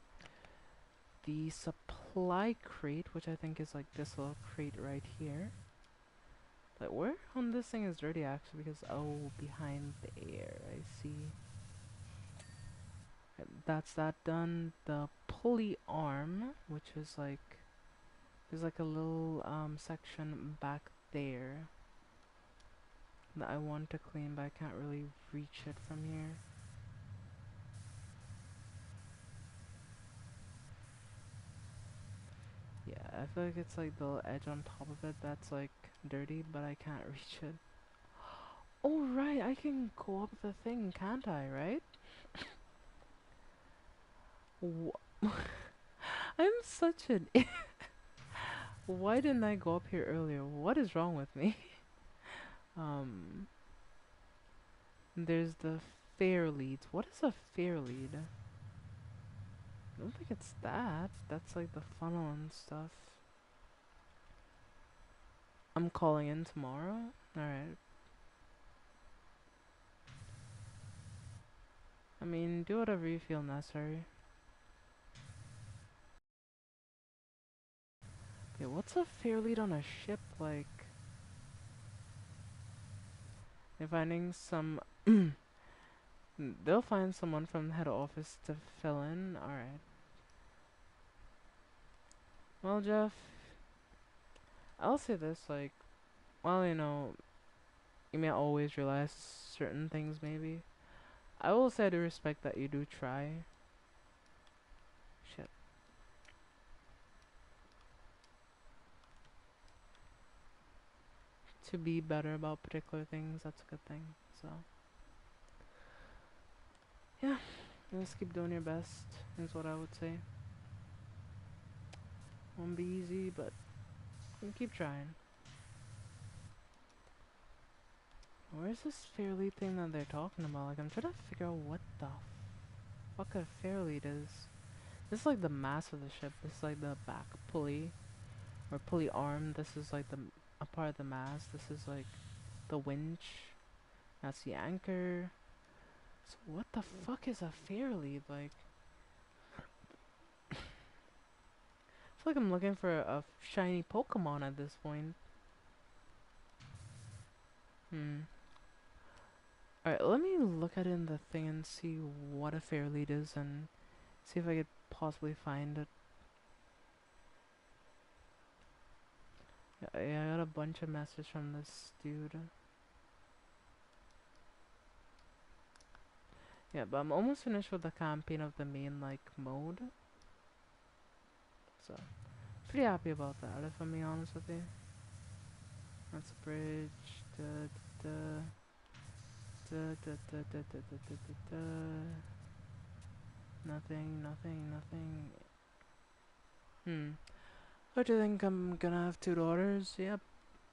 The supply crate, which I think is like this little crate right here. Like where on this thing is dirty actually? Because oh, behind there, I see. That's that done. The pulley arm, which is like there's like a little section back there that I want to clean, but I can't really reach it from here. Yeah, I feel like it's like the edge on top of it that's like dirty, but I can't reach it. Oh right, I can go up the thing, can't I, right? I'm such an Why didn't I go up here earlier? What is wrong with me? Um, there's the fair leads. What is a fair lead? I don't think it's that. That's like the funnel and stuff. I'm calling in tomorrow. Alright. I mean, do whatever you feel necessary. Okay, what's a fair lead on a ship like? They're finding some. They'll find someone from the head office to fill in. Alright. Well, Jeff, I'll say this, like, well, you may always realize certain things, maybe. I will say I do respect that you do try. Shit. To be better about particular things, that's a good thing. So, yeah, just keep doing your best, is what I would say. Won't be easy, but keep trying. Where's this fairlead thing that they're talking about? Like, I'm trying to figure out what the fuck a fairlead is. This is like the mast of the ship. This is like the back pulley or pulley arm. This is like the a part of the mast. This is like the winch. That's the anchor. So what the fuck is a fairlead? Like, I feel like I'm looking for a shiny Pokemon at this point. Alright, let me look at it in the thing and see what a fairlead is and see if I could possibly find it. Yeah, I got a bunch of messages from this dude. Yeah, but I'm almost finished with the campaign of the main, like, mode. So, pretty happy about that, if I'm being honest with you. That's a bridge. Da, da, da, da, da, da, da, da, da, da, da. Nothing, nothing, nothing. What do you think I'm gonna have 2 daughters? Yep.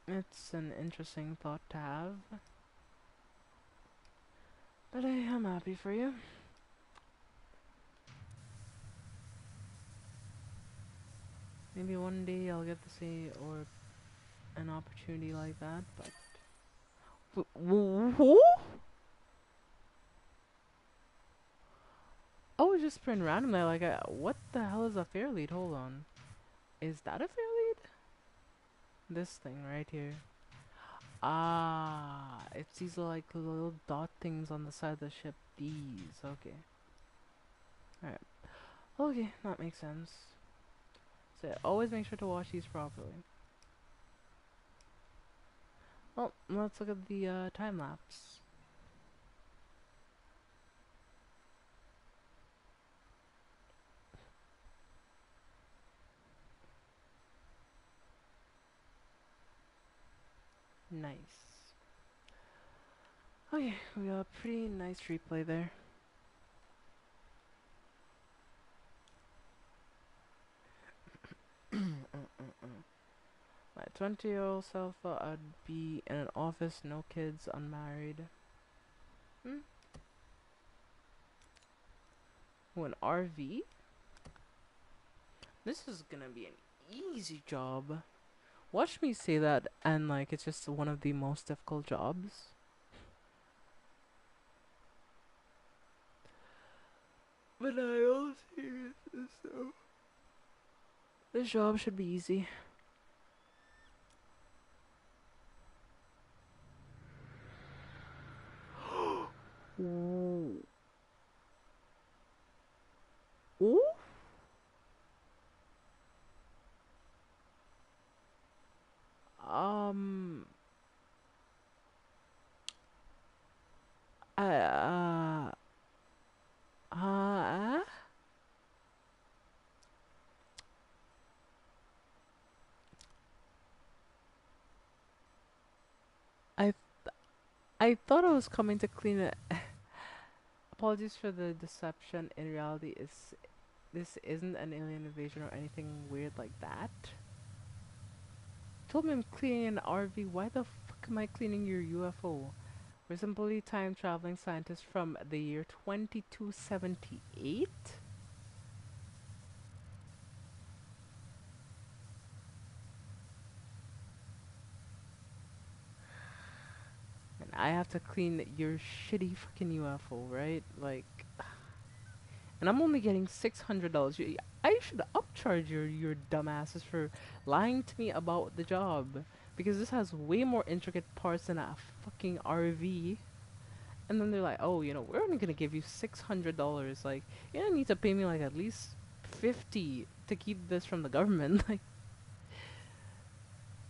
It's an interesting thought to have. But I am happy for you. Maybe one day I'll get to see or an opportunity like that, but who? I was just praying randomly, like, what the hell is a fair lead? Hold on. Is that a fair lead? This thing right here. Ah, it's these like little dot things on the side of the ship. These, okay. Alright. Okay, that makes sense. So yeah, always make sure to watch these properly. Well, let's look at the time lapse. Nice. Okay, we got a pretty nice replay there. My 20-year-old self thought I'd be in an office, no kids, unmarried. Oh, an RV? This is gonna be an easy job. Watch me say that, and like, it's just one of the most difficult jobs. But I all seriousness though, this job should be easy. Ooh. Ooh? Um. Uh. Uh. I I thought I was coming to clean it. Apologies for the deception. In reality, this isn't an alien invasion or anything weird like that. told me I'm cleaning an RV. Why the fuck am I cleaning your UFO? We're simply time traveling scientists from the year 2278? And I have to clean your shitty fucking UFO, right? Like, and I'm only getting $600. I should upcharge your dumbasses for lying to me about the job. Because this has way more intricate parts than a fucking RV. And then they're like, oh, we're only gonna give you $600. Like, you don't need to pay me like at least 50 to keep this from the government. Like,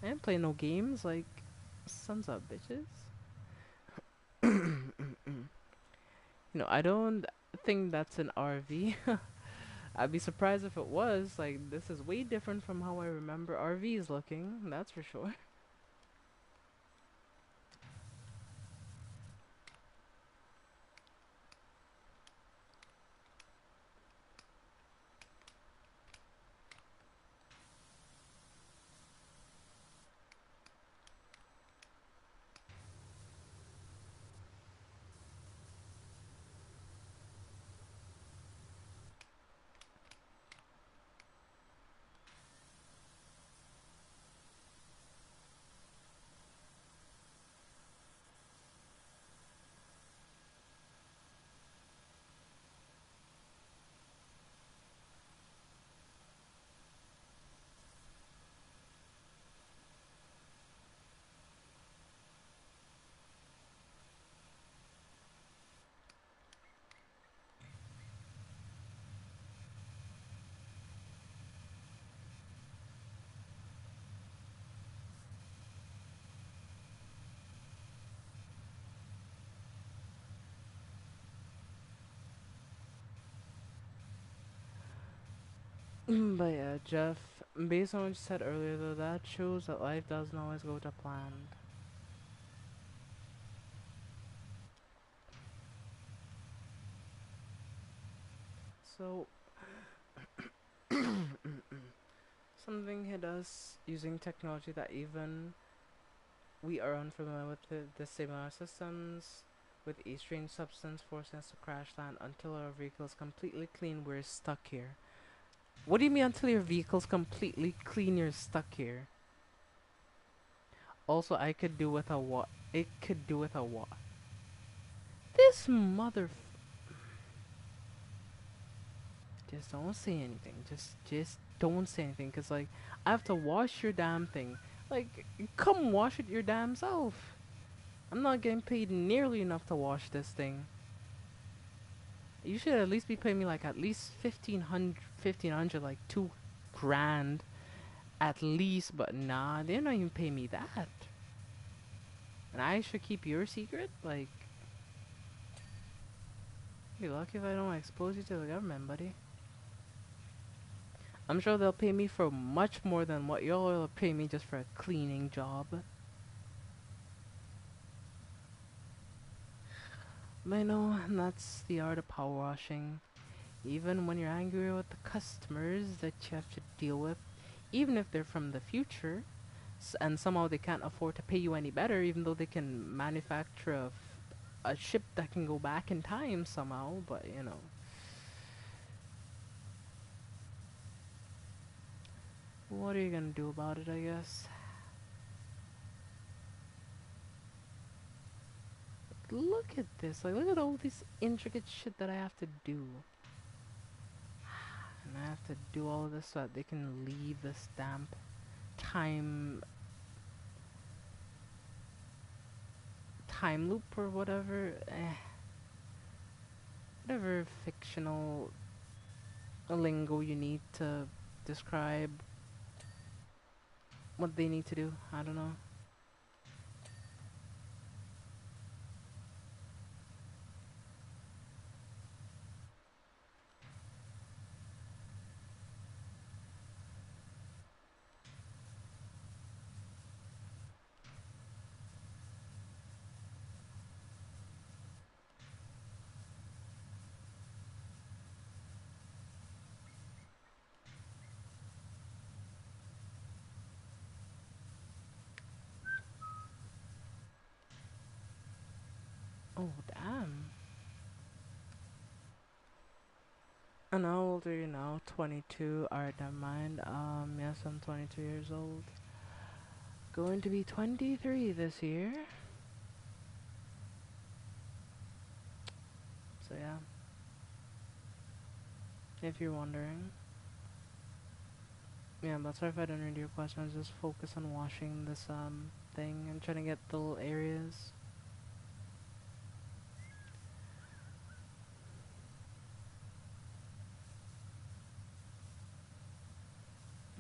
I ain't play no games. Like, sons of bitches. I don't think that's an RV. I'd be surprised if it was. Like, this is way different from how I remember RVs looking. That's for sure. But yeah, Jeff, based on what you said earlier, though, that shows that life doesn't always go to plan. So, something hit us using technology that even we are unfamiliar with the similar systems, with a strange substance forcing us to crash land until our vehicle is completely clean. We're stuck here. What do you mean until your vehicle's completely clean? You're stuck here. Also, I could do with a what? It could do with a what? This mother. Just don't say anything. Just don't say anything. Cause like, I have to wash your damn thing. Like, come wash it your damn self. I'm not getting paid nearly enough to wash this thing. You should at least be paying me like at least 1500, like 2 grand at least. But nah, they're not even paying me that. And I should keep your secret? Like, be lucky if I don't expose you to the government, buddy. I'm sure they'll pay me for much more than what y'all will pay me just for a cleaning job. But I know that's the art of power washing. Even when you're angry with the customers that you have to deal with, even if they're from the future, and somehow they can't afford to pay you any better, even though they can manufacture a ship that can go back in time somehow, but what are you gonna do about it, I guess? Look at this, like, look at all this intricate shit that I have to do. And I have to do all this so that they can leave this damn time time loop or whatever. Whatever fictional lingo you need to describe what they need to do. I don't know. Oh, damn. And how old are you now? 22. Alright, never mind. Yes, I'm 22 years old. Going to be 23 this year. So yeah, if you're wondering. Yeah, but sorry if I didn't read your question. I was just focused on washing this thing and trying to get the little areas.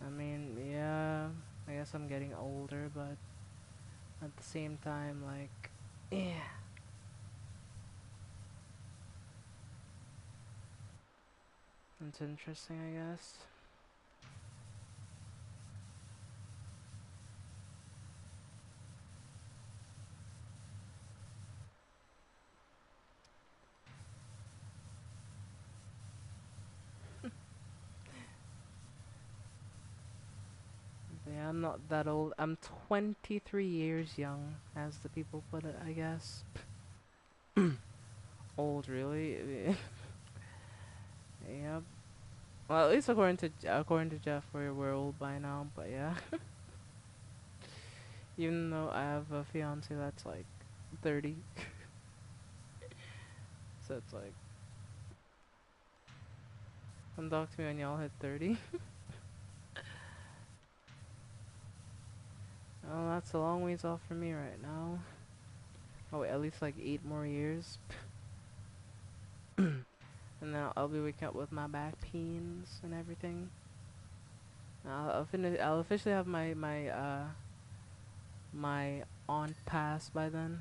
I mean, yeah, I guess I'm getting older, but at the same time, like, yeah, it's interesting, I guess. Yeah, I'm not that old. I'm 23 years young, as the people put it, I guess. Old, really? Yep. Well, at least according to Jeff, we're old by now. But yeah, even though I have a fiance that's like 30, so it's like, come talk to me when y'all hit 30. Oh, that's a long ways off for me right now. Oh, wait, at least like 8 more years, and then I'll be waking up with my back pains and everything. I'll finish. I'll officially have my aunt pass by then.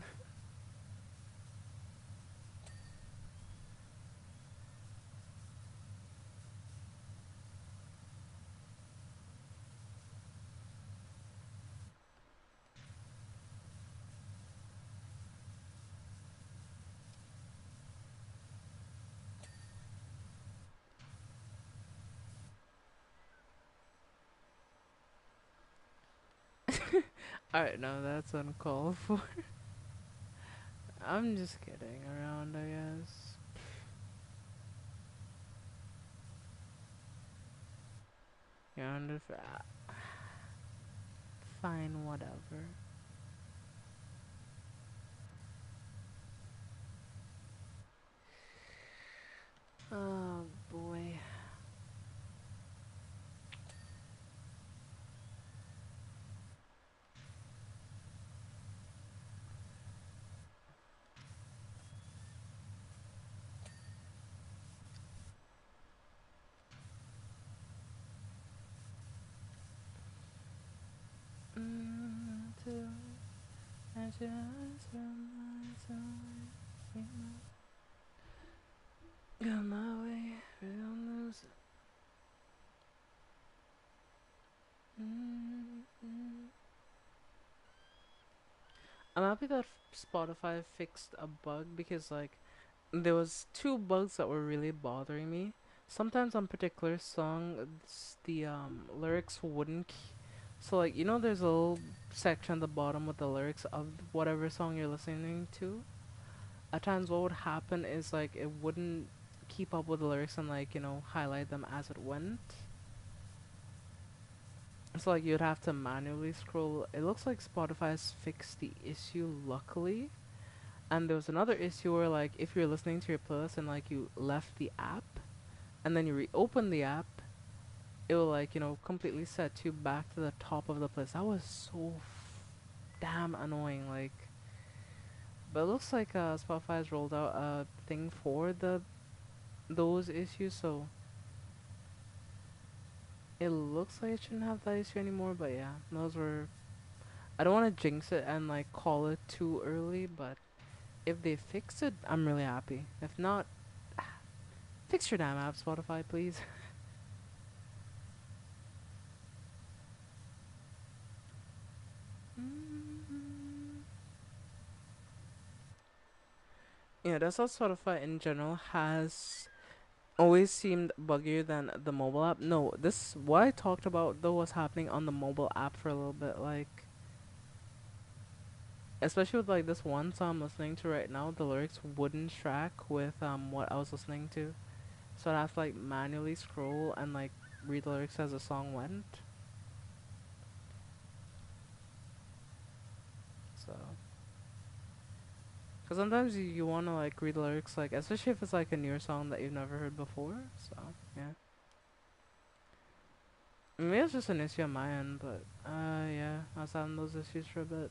Alright, no, that's uncalled for. I'm just kidding around, I guess. Yeah, fine, whatever. Oh boy. To I just run got my way, really don't lose it. I'm happy that Spotify fixed a bug because like there was two bugs that were really bothering me. Sometimes on particular songs, the lyrics wouldn't. So like there's a little section at the bottom with the lyrics of whatever song you're listening to. At times, what would happen is like it wouldn't keep up with the lyrics and like highlight them as it went. So like you'd have to manually scroll. It looks like Spotify's fixed the issue, luckily. And there was another issue where like if you're listening to your playlist and like you left the app and then you reopen the app, it will like completely set you back to the top of the playlist. That was so damn annoying. Like, but it looks like Spotify has rolled out a thing for those issues, so it looks like it shouldn't have that issue anymore. But yeah, those were. I don't want to jinx it and like call it too early, but if they fix it, I'm really happy. If not, fix your damn app, Spotify, please. Yeah, that's how Spotify in general has always seemed buggier than the mobile app. No, this what I talked about though was happening on the mobile app for a little bit. Like especially with like this one song I'm listening to right now, the lyrics wouldn't track with what I was listening to. So I'd have to like manually scroll and like read the lyrics as the song went. So, because sometimes you want to like read the lyrics, like especially if it's like a newer song that you've never heard before. So yeah, maybe it's just an issue on my end, but yeah, I was having those issues for a bit.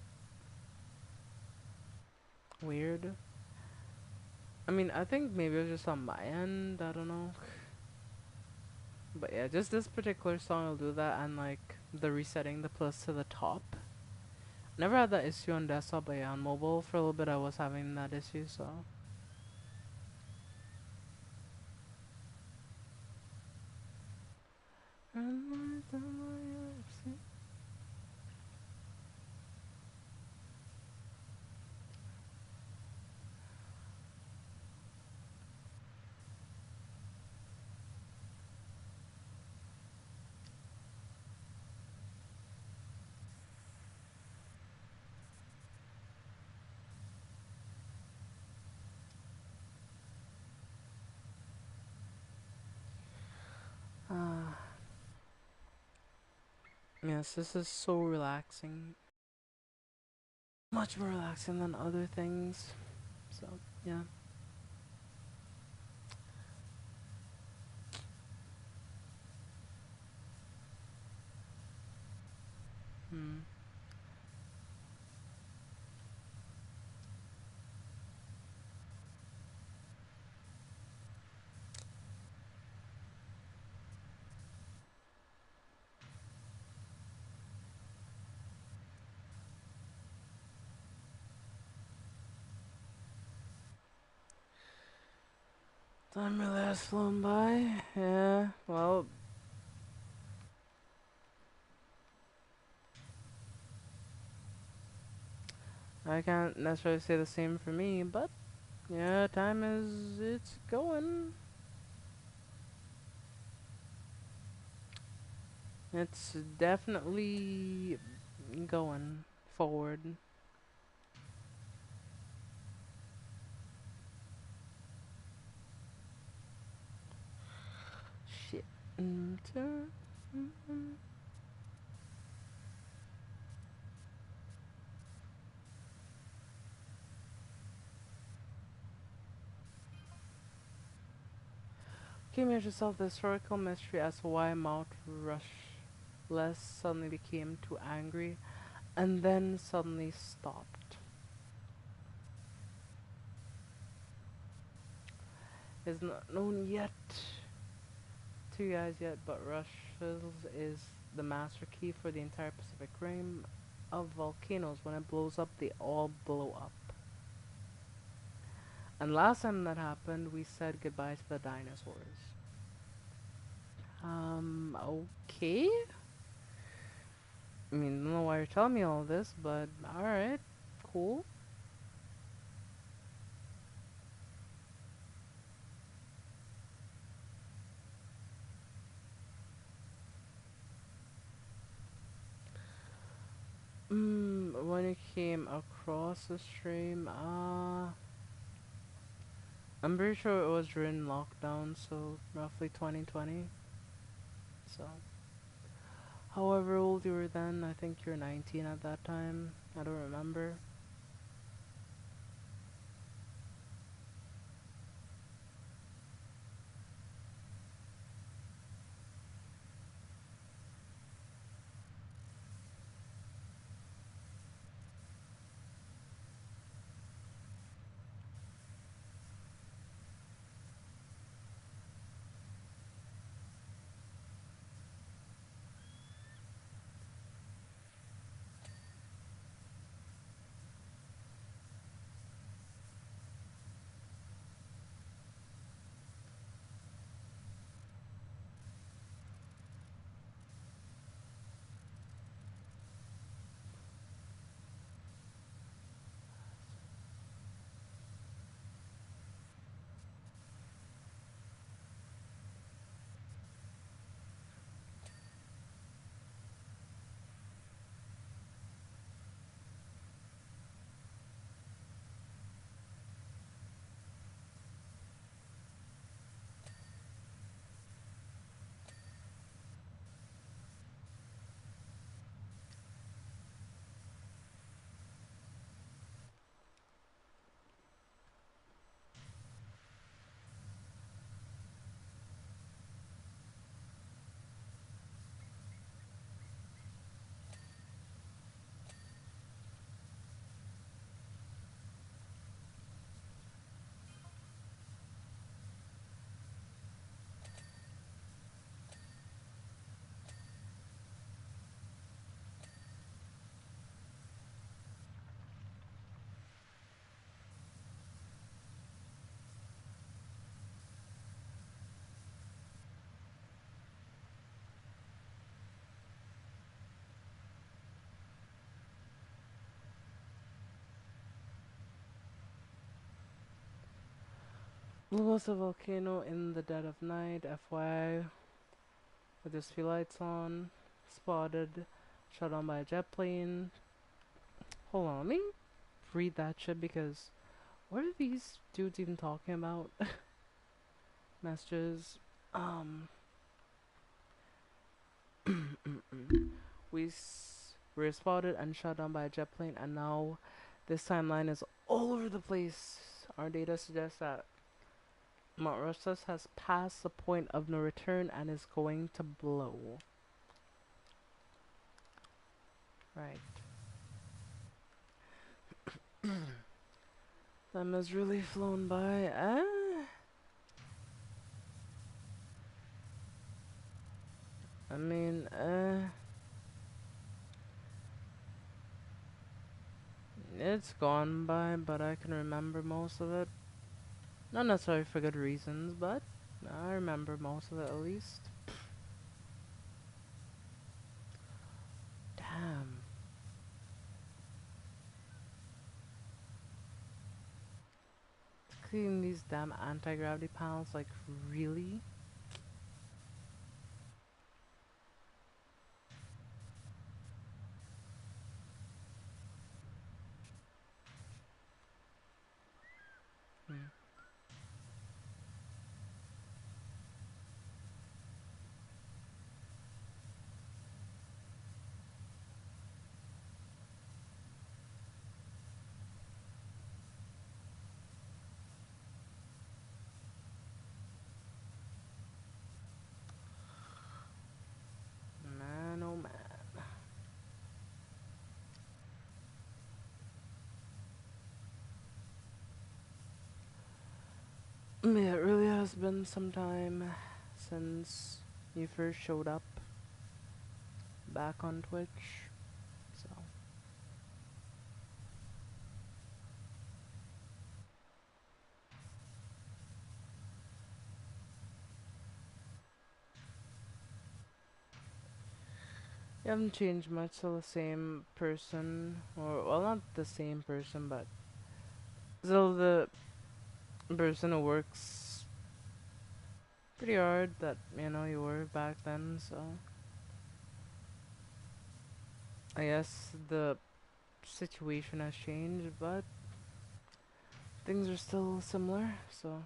Weird. I mean, I think maybe it was just on my end. I don't know. But yeah, just this particular song will do that, and like the resetting the plus to the top. Never had that issue on desktop, but yeah, on mobile for a little bit I was having that issue. So uh, yes, this is so relaxing. Much more relaxing than other things. So yeah. Hmm. Time really has flown by. Yeah. Well, I can't necessarily say the same for me, but yeah, time is it's going. It's definitely going forward. Shit. Can you yourself the historical mystery as to why Mount Rushless suddenly became too angry and then suddenly stopped? Is not known yet to you guys yet, but Russia's is the master key for the entire Pacific Rim of volcanoes. When it blows up, they all blow up. And last time that happened, we said goodbye to the dinosaurs. Okay. I mean, I don't know why you're telling me all this, but alright, cool. When it came across the stream, I'm pretty sure it was during lockdown, so roughly 2020. So, however old you were then, I think you're 19 at that time. I don't remember. Was a volcano in the dead of night, FYI, with his few lights on, spotted, shot on by a jet plane. Hold on, let me read that shit because what are these dudes even talking about? Messages. Um, were spotted and shot down by a jet plane, and now this timeline is all over the place. Our data suggests that Mount Rushmore has passed the point of no return and is going to blow. Right. Time has really flown by. I mean, it's gone by, but I can remember most of it. Not necessarily for good reasons, but I remember most of it at least. Damn. Cleaning these damn anti-gravity panels, like, really? Hmm. Man, oh man. Yeah, it really has been some time since you first showed up back on Twitch. So, you haven't changed much, still the same person. Or, well, not the same person, but still the person who works pretty hard that, you were back then, so. I guess the situation has changed, but things are still similar, so.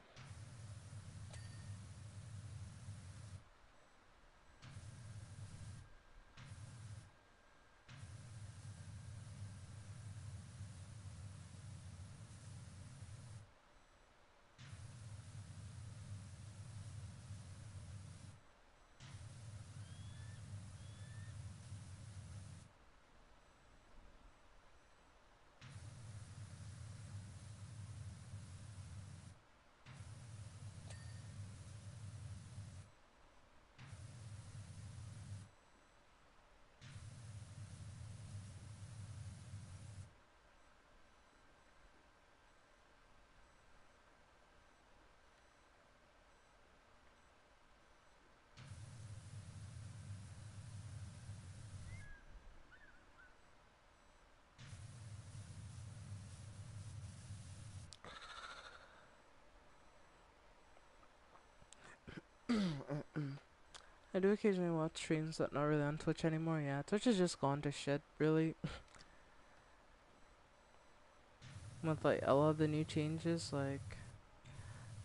I do occasionally watch streams that not really on Twitch anymore. Yeah, Twitch has just gone to shit, really. With like a lot of the new changes, like,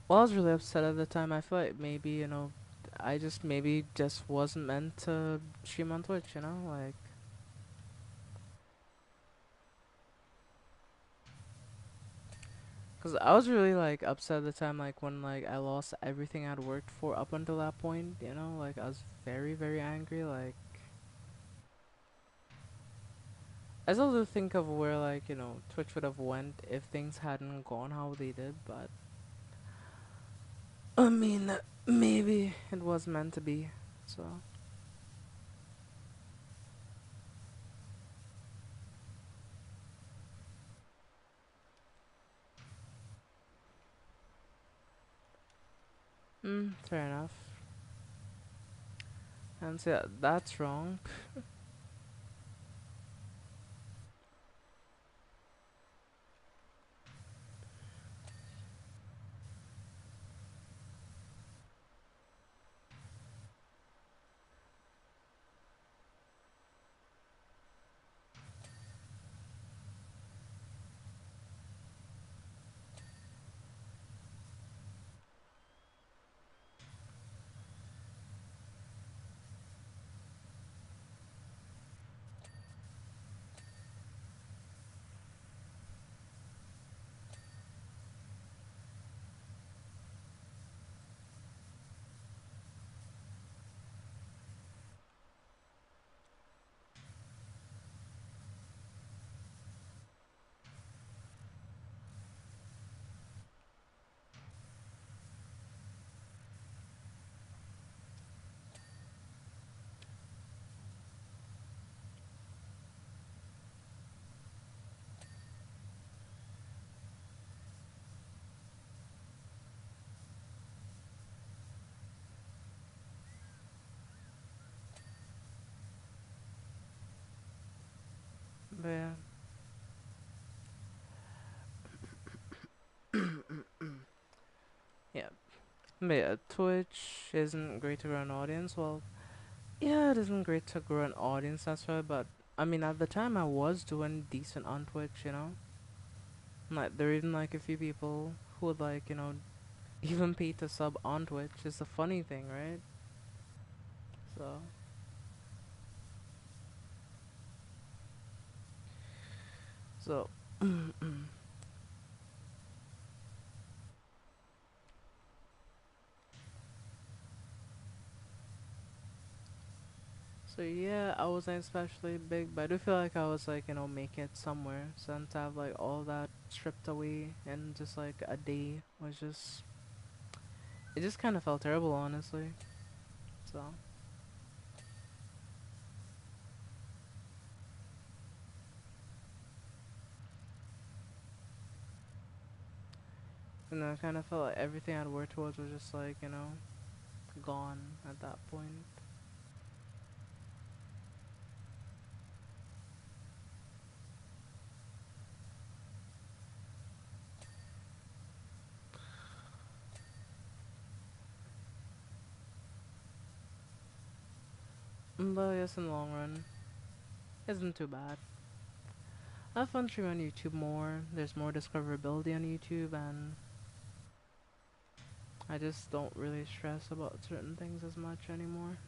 well, I was really upset at the time. I feel like maybe I just maybe just wasn't meant to stream on Twitch. Like, cause I was really like upset at the time, like when like I lost everything I'd worked for up until that point. Like I was very very angry. Like, I still do think of where like Twitch would have went if things hadn't gone how they did, but I mean maybe it was meant to be. So. Fair enough. And so yeah, that's wrong. But yeah, Twitch isn't great to grow an audience. Well, yeah, it isn't great to grow an audience, that's right, but I mean, at the time I was doing decent on Twitch, you know? Like, there are even like a few people who would like, even pay to sub on Twitch. It's a funny thing, right? So, so, so yeah, I wasn't especially big, but I do feel like I was like, make it somewhere. So to have like all that stripped away and just like a day was just, it just kind of felt terrible, honestly. So, I kind of felt like everything I'd worked towards was just like, gone at that point. But yes, in the long run, isn't too bad. I have fun streaming on YouTube more. There's more discoverability on YouTube, and I just don't really stress about certain things as much anymore.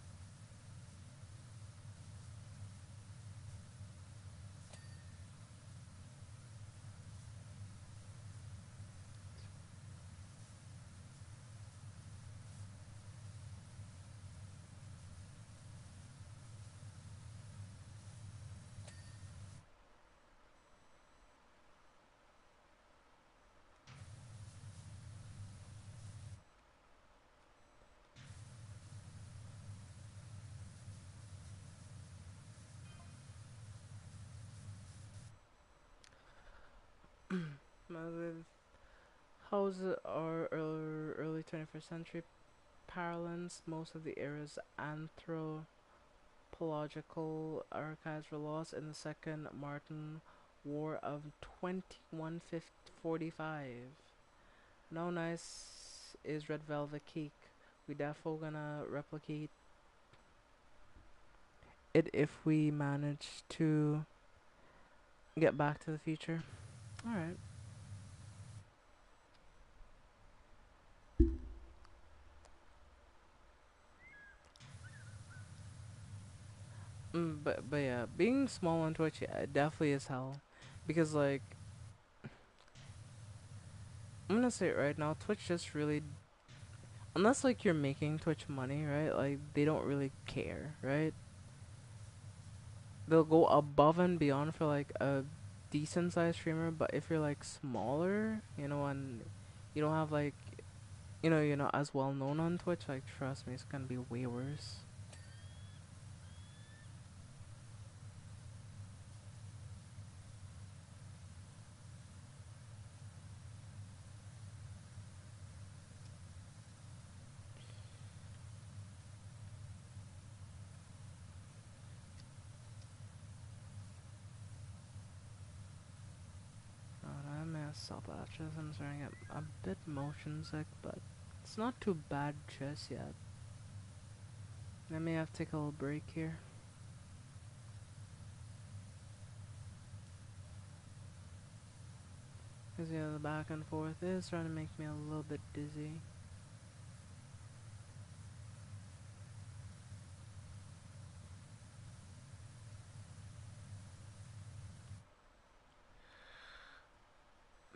With how's it our early 21st century parlance, most of the era's anthropological archives were lost in the Second Martin War of 2145. No nice is red velvet cake. We defo gonna replicate it if we manage to get back to the future. Alright. But yeah, being small on Twitch, yeah, it definitely is hell. Because like, I'm gonna say it right now, Twitch just really, unless like you're making Twitch money, right? Like they don't really care, right? They'll go above and beyond for like a decent sized streamer, but if you're like smaller, and you don't have like, you're not as well known on Twitch, like trust me, it's gonna be way worse. I may have stop after this. I'm starting to get a bit motion sick, but it's not too bad just yet. I may have to take a little break here. Because, yeah, the back and forth is trying to make me a little bit dizzy.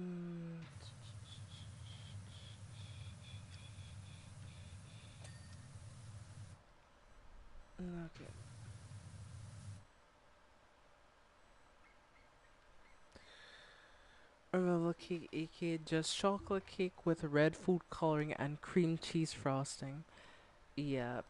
Mm, okay. Vanilla cake, aka just chocolate cake with red food coloring and cream cheese frosting. Yeah.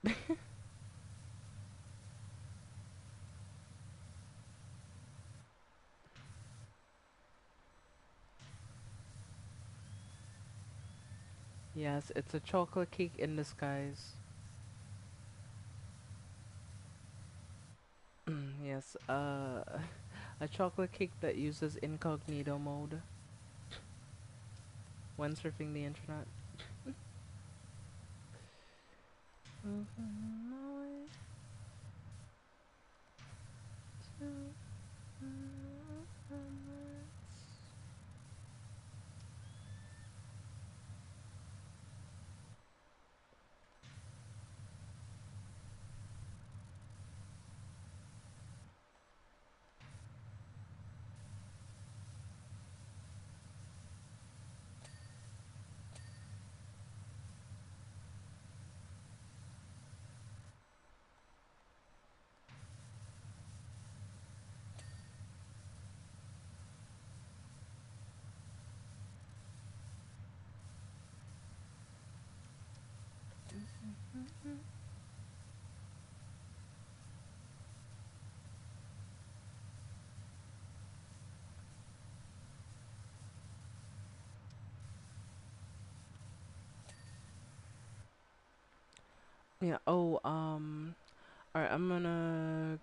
Yes, it's a chocolate cake in disguise. Yes, a chocolate cake that uses incognito mode when surfing the internet. Moving my way to yeah. Oh, alright, I'm gonna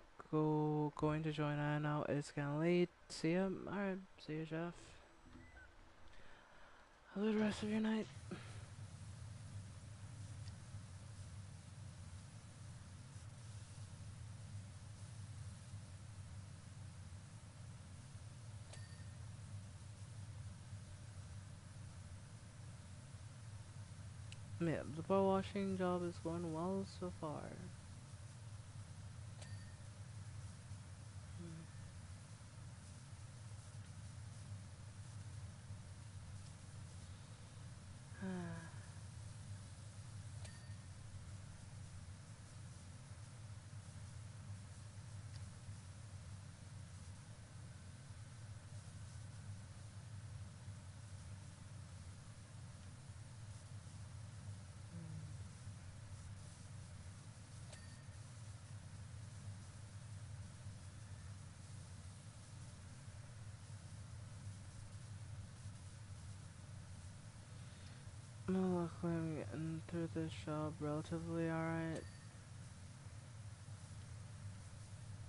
going to join Anna now. It's kinda late. See ya. Alright, see ya, Jeff. Have a good rest of your night. Yeah, the bar washing job is going well so far. No, luckily I'm getting through this job relatively alright.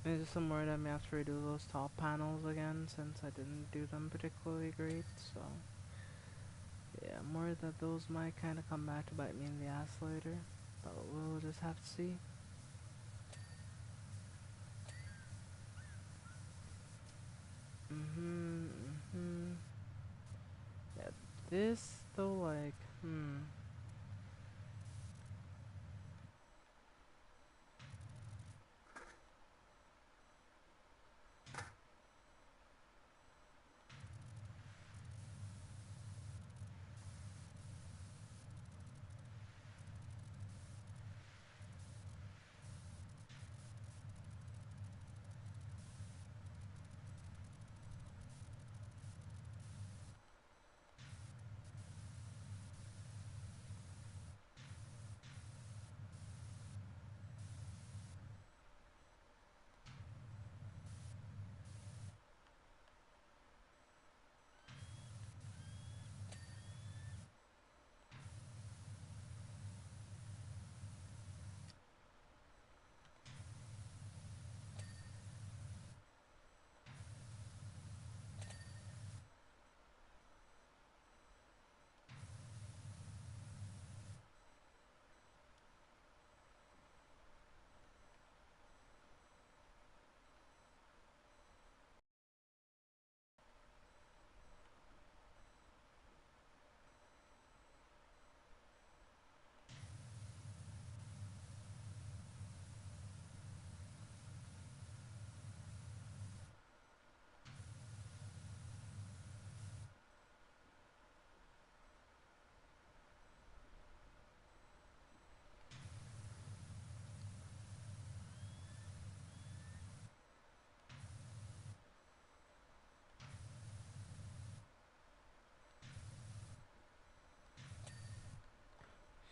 It's just I'm worried I may have to redo those top panels again since I didn't do them particularly great, so yeah, I'm worried that those might kinda come back to bite me in the ass later. But we'll just have to see. Yeah, this though, like,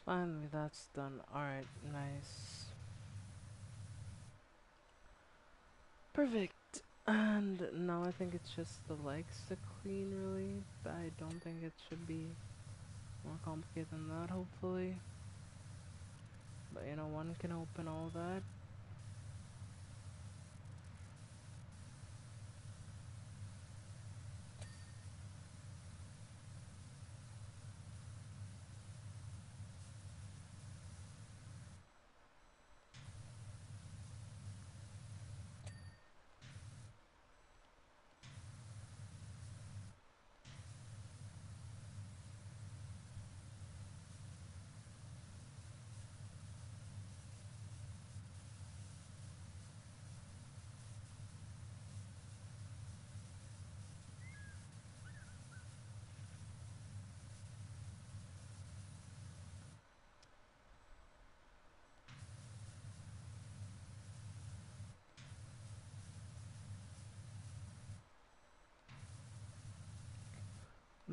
finally that's done. Alright, nice. Perfect. And now I think it's just the legs to clean, really. But I don't think it should be more complicated than that, hopefully. But you know, one can open all that.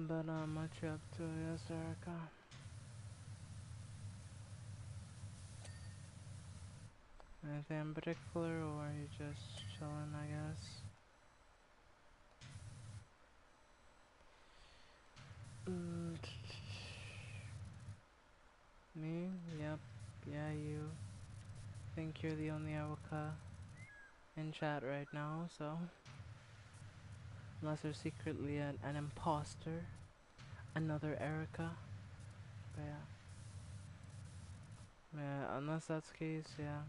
But much you up to, yes, Erica. Anything in particular, or are you just chilling, I guess? Mm, Me? Yep. Yeah, you. Think you're the only Erica in chat right now, so. Unless you're secretly an imposter. Another Erica. But yeah. Yeah, unless that's the case, yeah.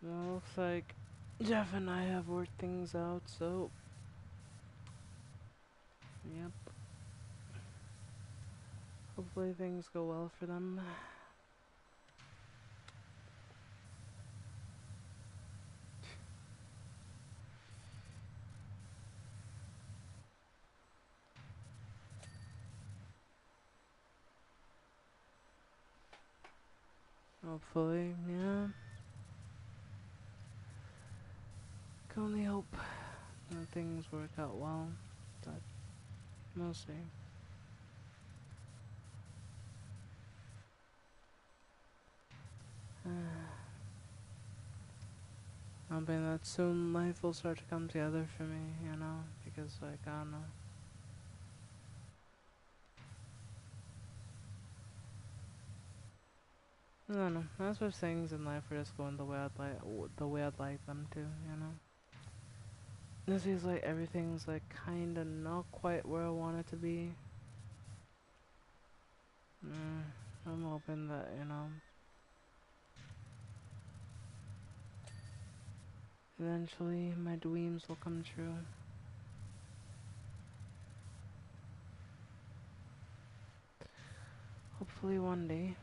Well, looks like Jeff and I have worked things out, so. Yep. Hopefully things go well for them. Hopefully, yeah. Can only hope that things work out well, but we'll see. Hoping that soon life will start to come together for me, you know, because, like, I don't know. I don't know. That's what things in life are just going the way I'd like them to, you know. This seems like everything's like kinda not quite where I want it to be. I'm hoping that, you know, eventually my dreams will come true. Hopefully one day.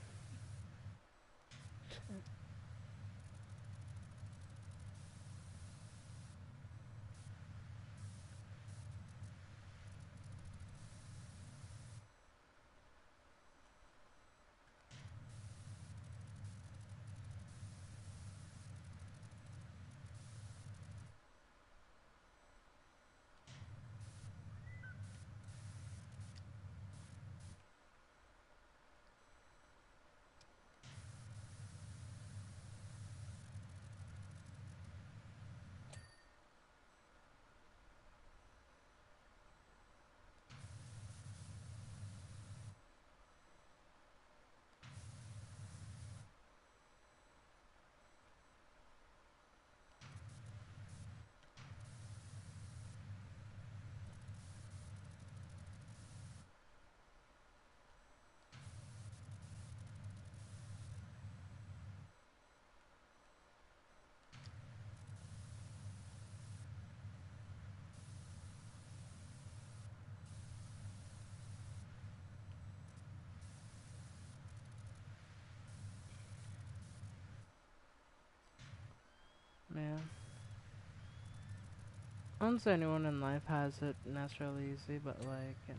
Yeah. I don't say anyone in life has it necessarily easy, but like, you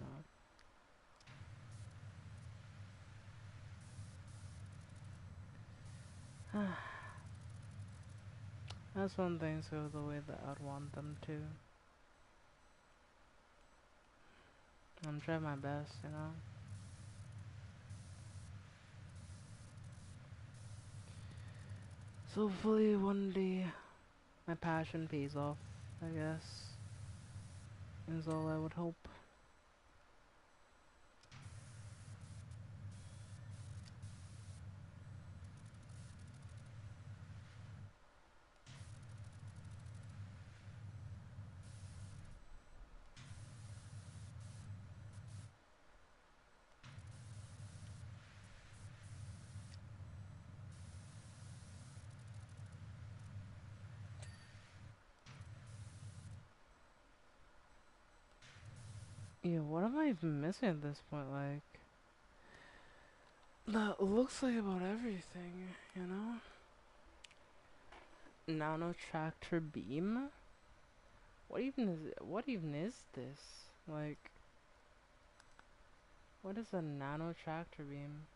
know. That's when things go the way that I'd want them to. I'm trying my best, you know. So hopefully one day my passion pays off, I guess. Is all I would hope. Yeah, what am I missing at this point? Like, that looks like about everything, you know? Nano tractor beam? What even is this? Like, what is a nano tractor beam?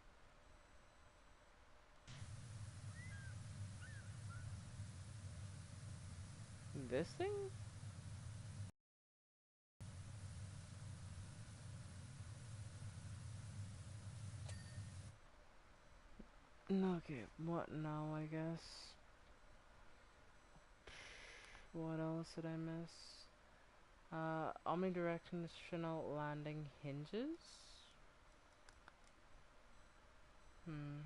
This thing? No, okay, what now, I guess? What else did I miss? Omnidirectional landing hinges? Hmm.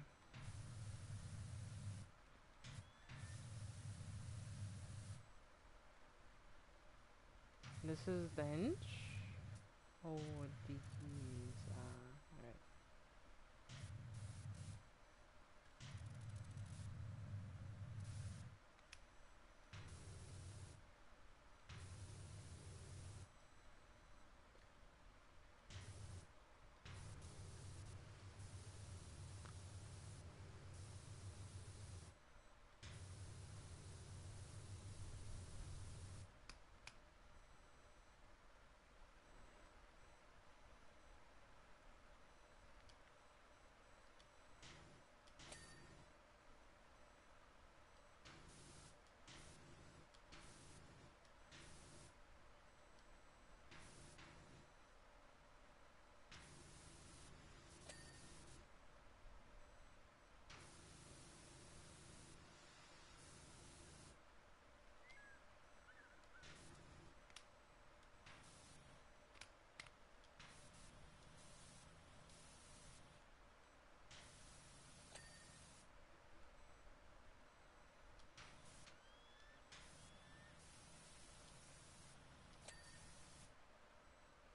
This is the hinge? Oh, these, right.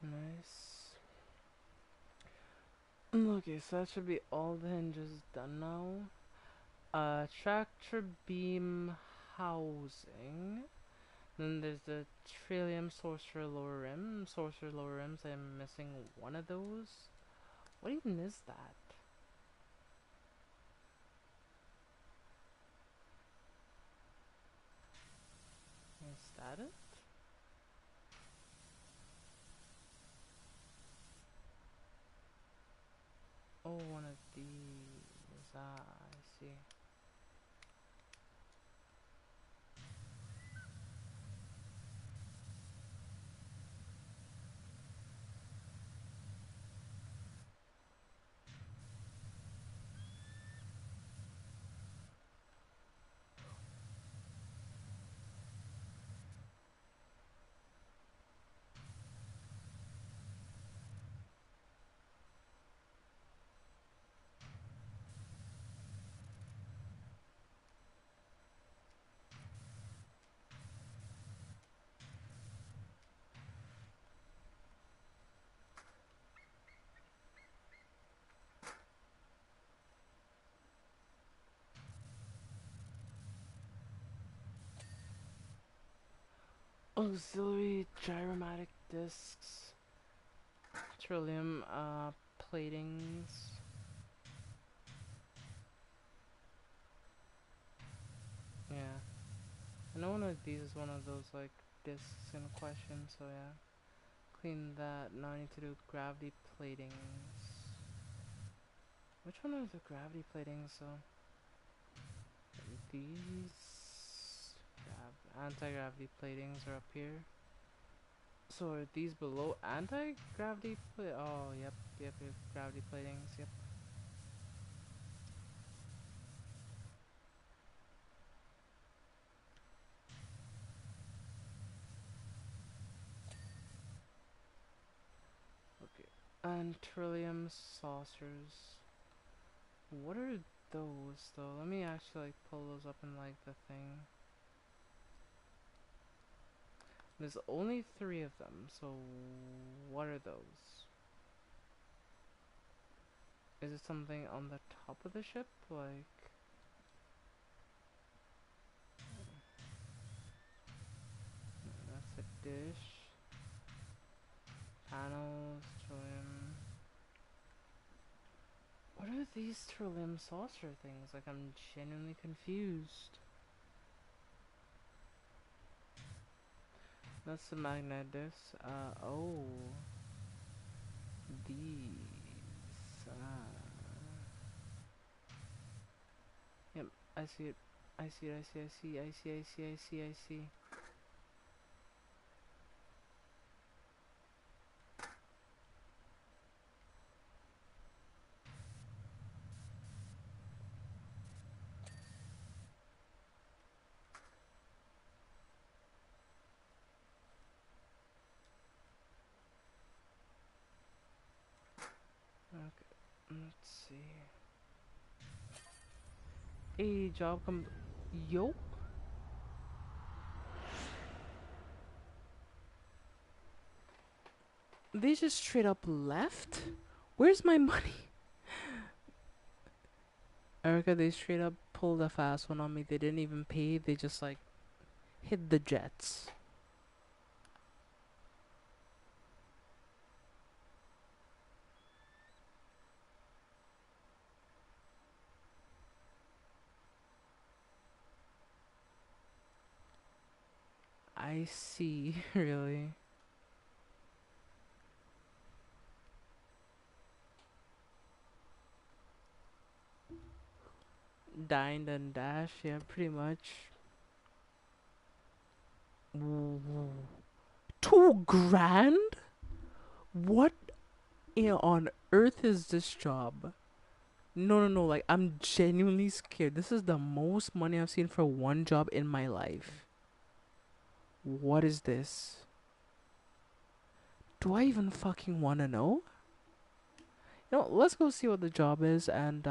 Nice. Okay, so that should be all the hinges done now. Tractor beam housing. Then there's the Trillium Sorcerer lower rim. Sorcerer lower rims, I'm missing one of those. What even is that? Is that it? Oh, one of these. Ah, I see. Auxiliary gyromatic discs. Trillium platings. Yeah. I know one of these is one of those like discs in question, so yeah. Clean that. Now I need to do gravity platings. Which one are the gravity platings? So these anti-gravity platings are up here. So are these below anti-gravity oh, yep, gravity platings, yep. Okay. And trillium saucers. What are those though? Let me actually like pull those up in like the thing. There's only 3 of them, so what are those? Is it something on the top of the ship? Like, that's a dish. Panels, trillium. What are these trillium saucer things? Like, I'm genuinely confused. That's the magnet disc. Oh. These. Yep, I see it. I see it, I see, I see, I see, I see, I see, I see. Okay, let's see. A job come. Yo? They just straight up left? Where's my money? Erica, they straight up pulled a fast one on me. They didn't even pay, they just like hit the jets. I see, really. Dined and dash, yeah, pretty much. Ooh. 2 grand? What on earth is this job? No, no, no, like, I'm genuinely scared. This is the most money I've seen for one job in my life. What is this? Do I even fucking wanna know? You know, let's go see what the job is and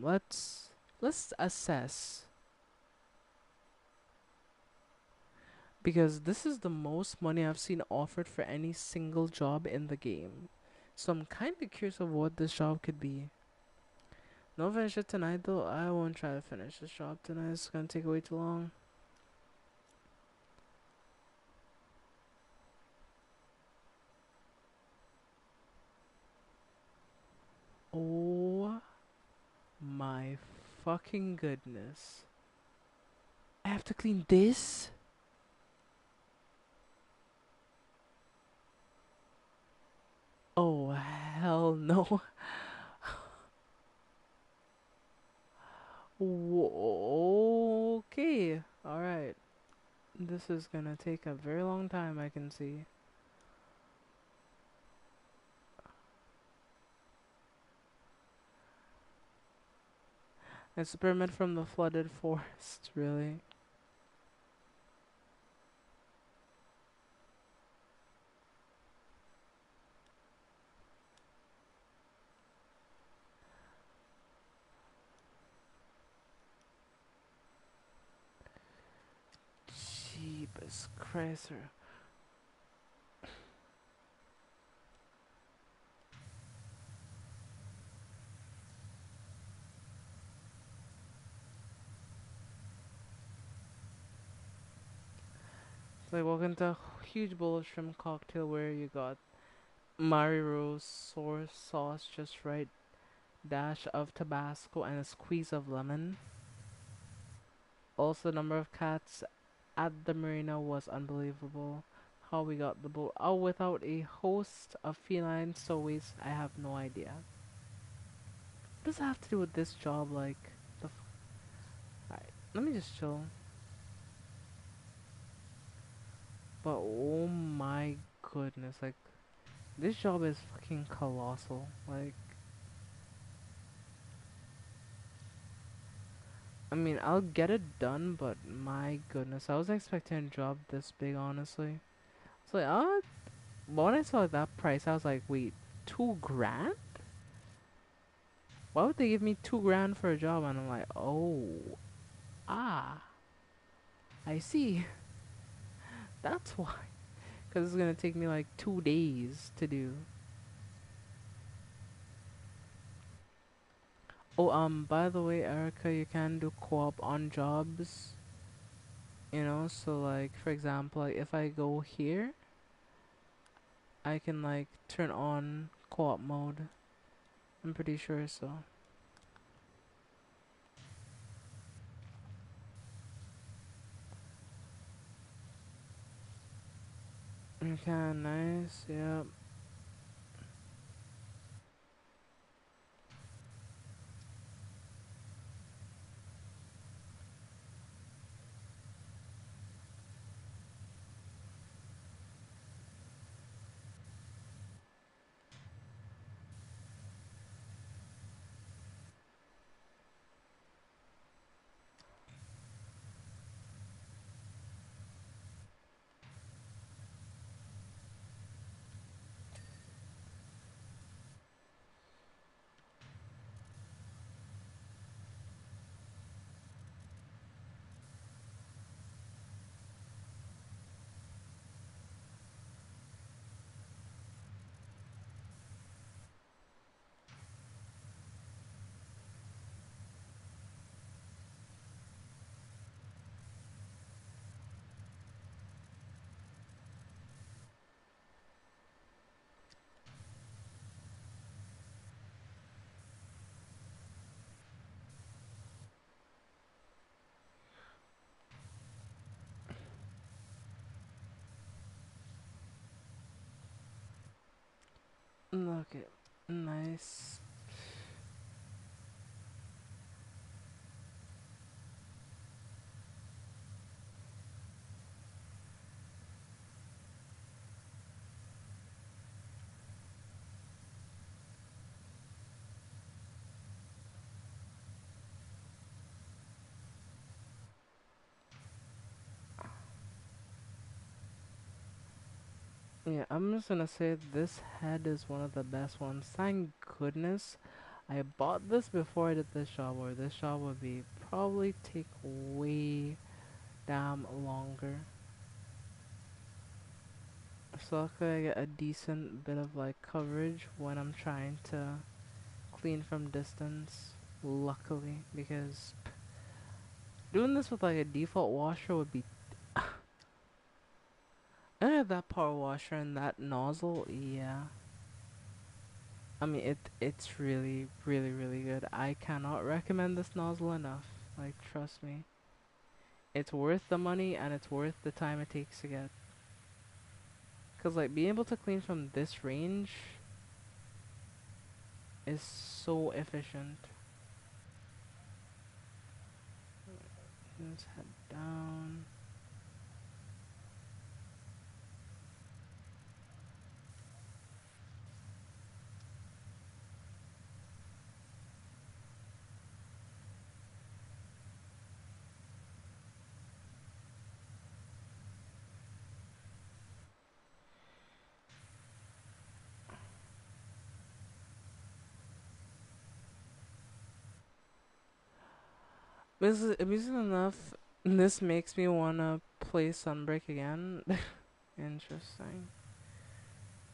let's assess. Because this is the most money I've seen offered for any single job in the game. So I'm kinda curious of what this job could be. Don't finish it tonight though. I won't try to finish this job tonight. It's gonna take way too long. Oh my fucking goodness. I have to clean this? Oh hell no. Okay. Alright. This is gonna take a very long time, I can see. It's a pyramid from the flooded forest, really. Jeepers Christ. Like, welcome to a huge bowl of shrimp cocktail where you got Mario sour sauce just right, dash of Tabasco, and a squeeze of lemon. Also, the number of cats at the marina was unbelievable. How we got the boat out without a host of feline stowaways, I have no idea. What does that have to do with this job? Like, alright, let me just chill. But oh my goodness, like, this job is fucking colossal. Like, I mean, I'll get it done, but my goodness, I wasn't expecting a job this big, honestly. It's like, but when I saw that price, I was like, wait, 2 grand? Why would they give me 2 grand for a job? And I'm like, oh, ah, I see. That's why. Because it's gonna take me like 2 days to do. Oh, by the way, Erica, you can do co-op on jobs. You know, so like, for example, like if I go here, I can like turn on co-op mode. I'm pretty sure so. Okay, nice. Yep. Okay. Nice. Yeah, I'm just gonna say this head is one of the best ones. Thank goodness I bought this before I did this job, or this job would be probably take way damn longer. So luckily I get a decent bit of like coverage when I'm trying to clean from distance. Luckily, because doing this with like a default washer would be that power washer and that nozzle, yeah. I mean it's really really good. I cannot recommend this nozzle enough. Like trust me. It's worth the money and it's worth the time it takes to get. Cause like being able to clean from this range is so efficient. Let's head down. This is amusing enough. This makes me wanna play Sunbreak again. Interesting.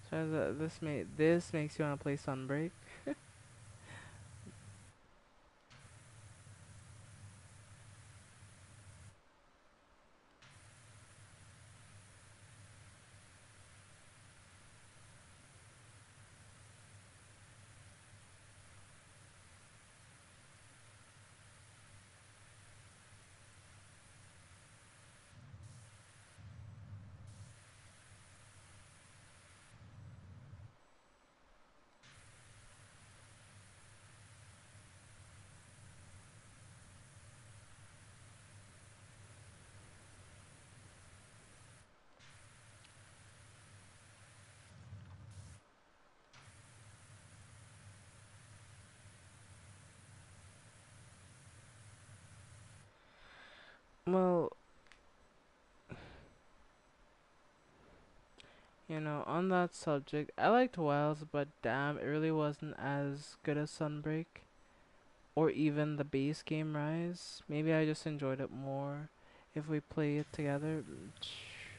So this makes you wanna play Sunbreak. Well, on that subject, I liked Wilds, but damn, it really wasn't as good as Sunbreak or even the base game Rise. Maybe I just enjoyed it more if we play it together.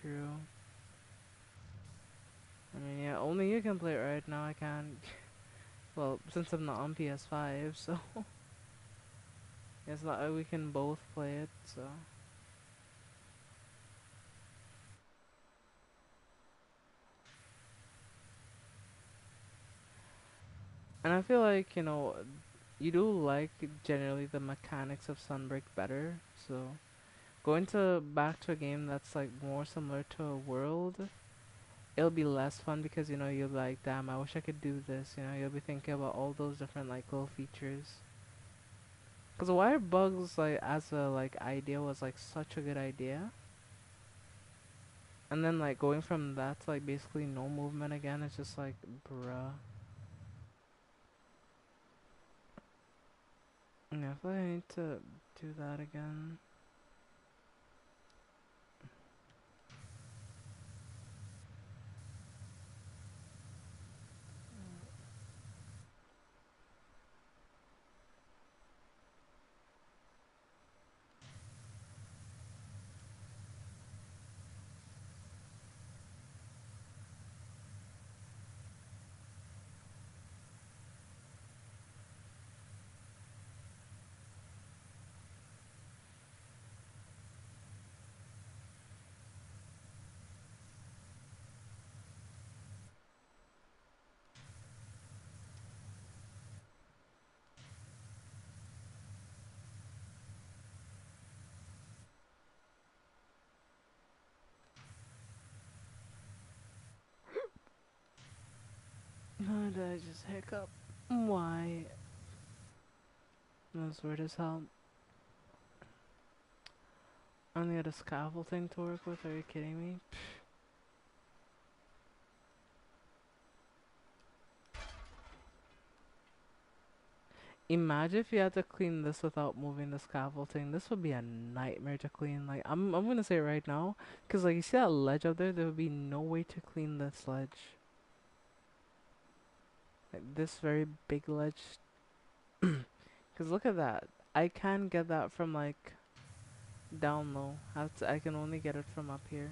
True. I mean, yeah, only you can play it right now. I can't. Well, since I'm not on PS5, so it's not like we can both play it. So And I feel like, you do like generally the mechanics of Sunbreak better. So going to back to a game that's like more similar to a world, it'll be less fun because you'll be like, damn, I wish I could do this. You'll be thinking about all those different like little features. Cause wire bugs like as a like idea was like such a good idea, and then like going from that to like basically no movement again, it's just like, bruh. Yeah, I feel like I need to do that again. No, did I just hiccup? Why? That's weird as hell. I only had a scaffold thing to work with. Are you kidding me? Imagine if you had to clean this without moving the scaffolding. This would be a nightmare to clean. Like I'm gonna say it right now, cause like you see that ledge up there, there would be no way to clean this ledge. Like this very big ledge. Cause look at that. I can get that from like down low. I can only get it from up here.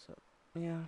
So yeah.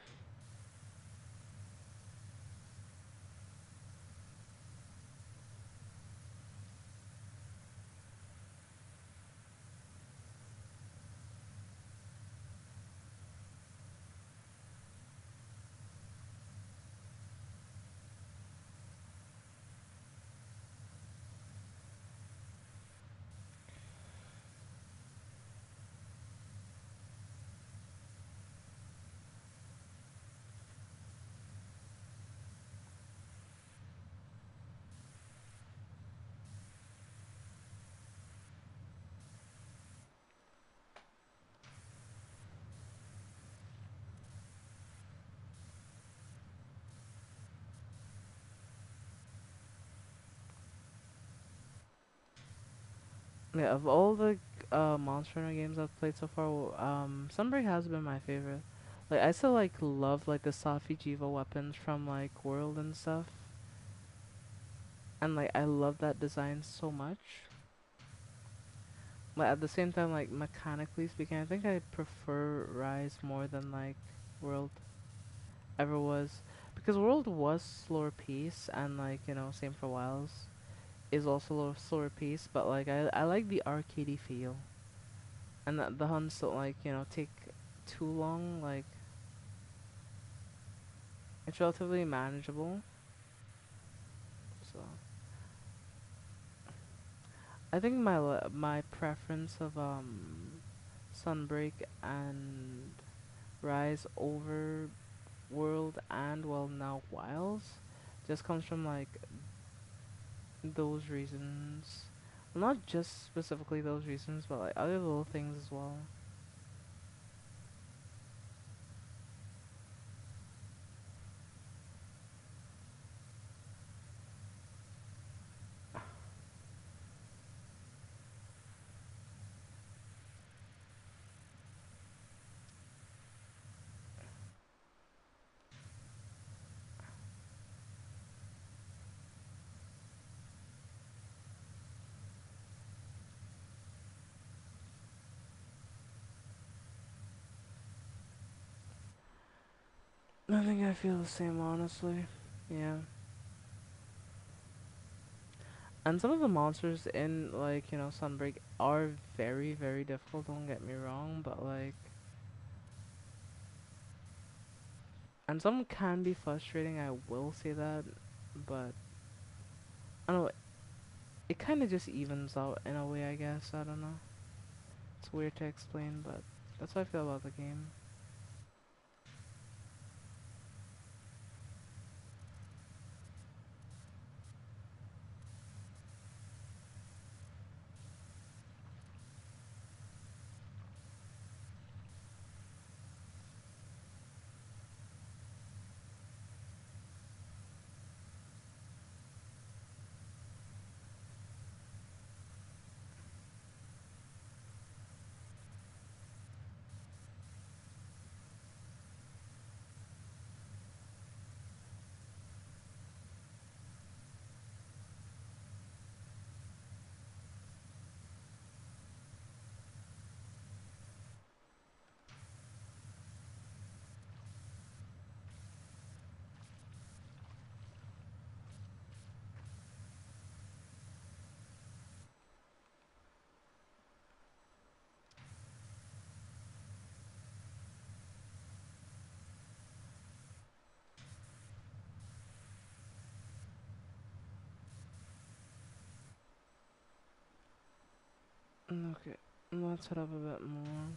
Yeah, of all the Monster Hunter games I've played so far, Sunbreak has been my favorite. Like I still like love like the Safi Jiva weapons from like World and stuff, and like I love that design so much. But at the same time, like mechanically speaking, I think I prefer Rise more than like World ever was, because World was slower pace and like same for Wilds is also a little slower pace, but like I like the arcadey feel. And that the hunts don't like take too long. Like it's relatively manageable. So I think my preference of Sunbreak and Rise over World and well now Wilds just comes from like those reasons. Well, not just specifically those reasons, but like other little things as well. I think I feel the same honestly. Yeah. And some of the monsters in like Sunbreak are very difficult. Don't get me wrong, but like And some can be frustrating, I will say that, but I don't know, it kind of just evens out in a way, I guess. I don't know. It's weird to explain, but that's how I feel about the game. Okay, let's head up a bit more.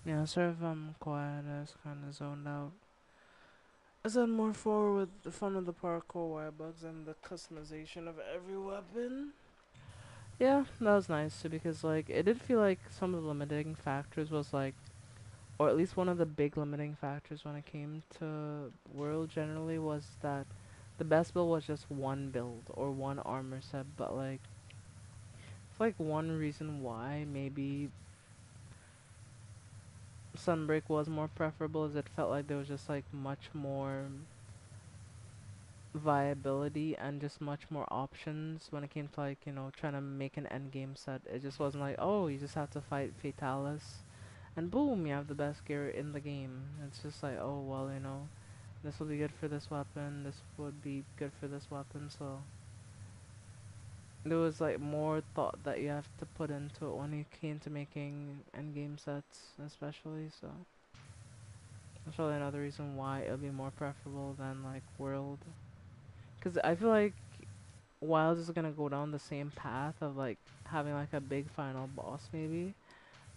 Yeah, sorry if I'm quiet, I was kind of zoned out. I said more forward with the fun of the parkour wire bugs and the customization of every weapon. Yeah, that was nice too because like it did feel like some of the limiting factors was like, or at least one of the big limiting factors when it came to World generally was that the best build was just one build or one armor set, but like it's like one reason why maybe Sunbreak was more preferable is it felt like there was just like much more viability and just much more options when it came to like, you know, trying to make an end game set. It just wasn't like, oh, you just have to fight Fatalis and boom, you have the best gear in the game. It's just like, oh, well, you know, this will be good for this weapon, this would be good for this weapon, so there was like more thought that you have to put into it when it came to making end game sets, especially, so that's probably another reason why it would be more preferable than like World. Because I feel like Wild is gonna go down the same path of like having like a big final boss maybe,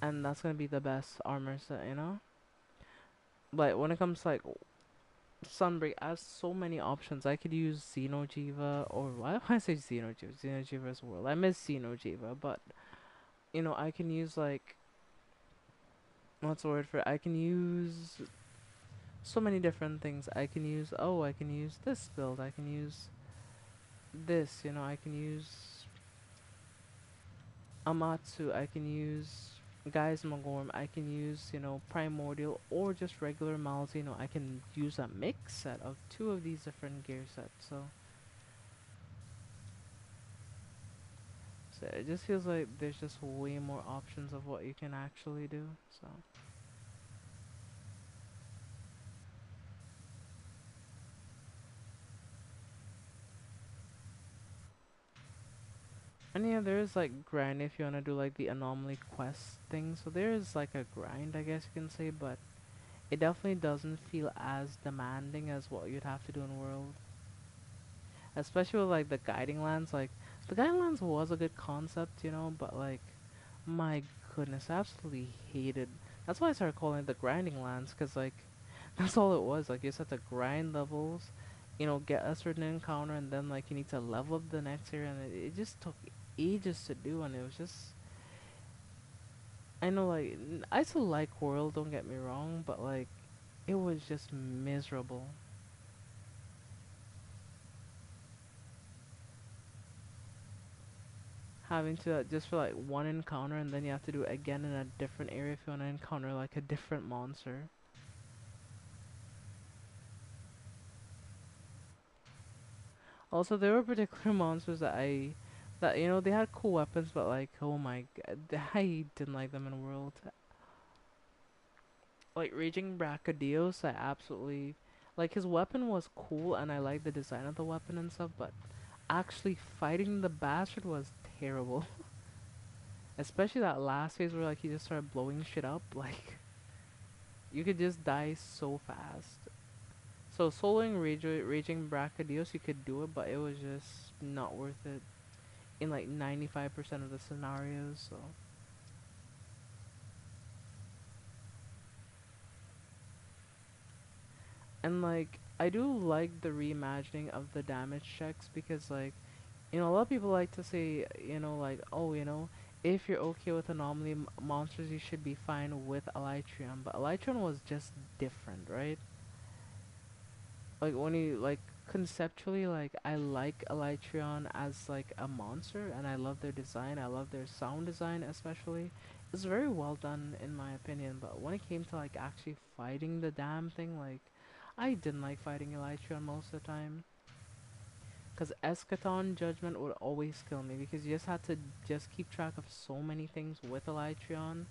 and that's gonna be the best armor set, you know. But when it comes to like Sunbreak, I have so many options. I could use Xenojiva or why do I say Xenojiva? Xenojiva is World. I miss Xenojiva, but you know I can use like what's the word for it? I can use so many different things. I can use I can use this build. I can use this. You know I can use Amatsu, I can use Guy's Magorm, I can use, you know, Primordial or just regular Malzeno. I can use a mix set of two of these different gear sets. So it just feels like there's just way more options of what you can actually do. So and yeah, there is like grind if you wanna do like the anomaly quest thing. So there is like a grind, I guess you can say, but it definitely doesn't feel as demanding as what you'd have to do in World. Especially with like the guiding lands. Like the guiding lands was a good concept, you know, but like my goodness, I absolutely hated. That's why I started calling it the grinding lands, cause like that's all it was. Like you just had to grind levels, you know, get a certain encounter, and then like you need to level up the next area, and it just took ages to do, and it was just I know like I still like World, don't get me wrong, but like it was just miserable. Having to just for like one encounter and then you have to do it again in a different area if you want to encounter like a different monster. Also, there were particular monsters that you know they had cool weapons, but like oh my god, I didn't like them in World. Like Raging Brachydios, I absolutely like his weapon was cool and I liked the design of the weapon and stuff, but actually fighting the bastard was terrible. Especially that last phase where like he just started blowing shit up, like you could just die so fast. So soloing Raging Brachydios, you could do it, but it was just not worth it in like 95% of the scenarios. So and like I do like the reimagining of the damage checks because like you know a lot of people like to say you know like oh you know if you're okay with anomaly monsters you should be fine with Elytrium, but Elytrium was just different, right? Like when you like conceptually like I like Elytrion as like a monster and I love their design. I love their sound design especially. It's very well done in my opinion, but when it came to like actually fighting the damn thing, like I didn't like fighting Elytrion most of the time. Cause Eschaton Judgment would always kill me because you just had to just keep track of so many things with Elytrion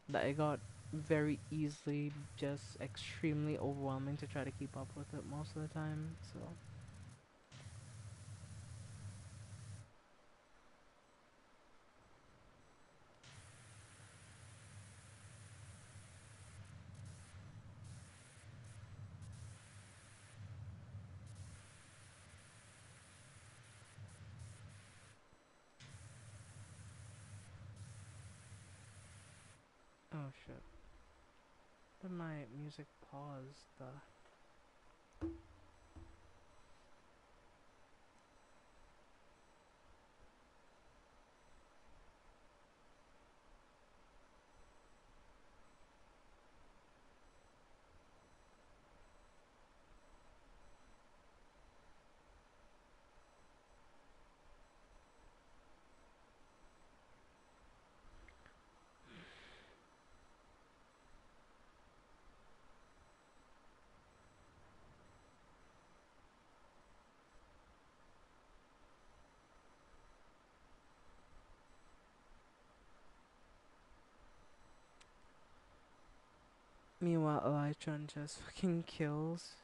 that it got very easily just extremely overwhelming to try to keep up with it most of the time. So oh shit. Then my music paused. Meanwhile, Elytron just fucking kills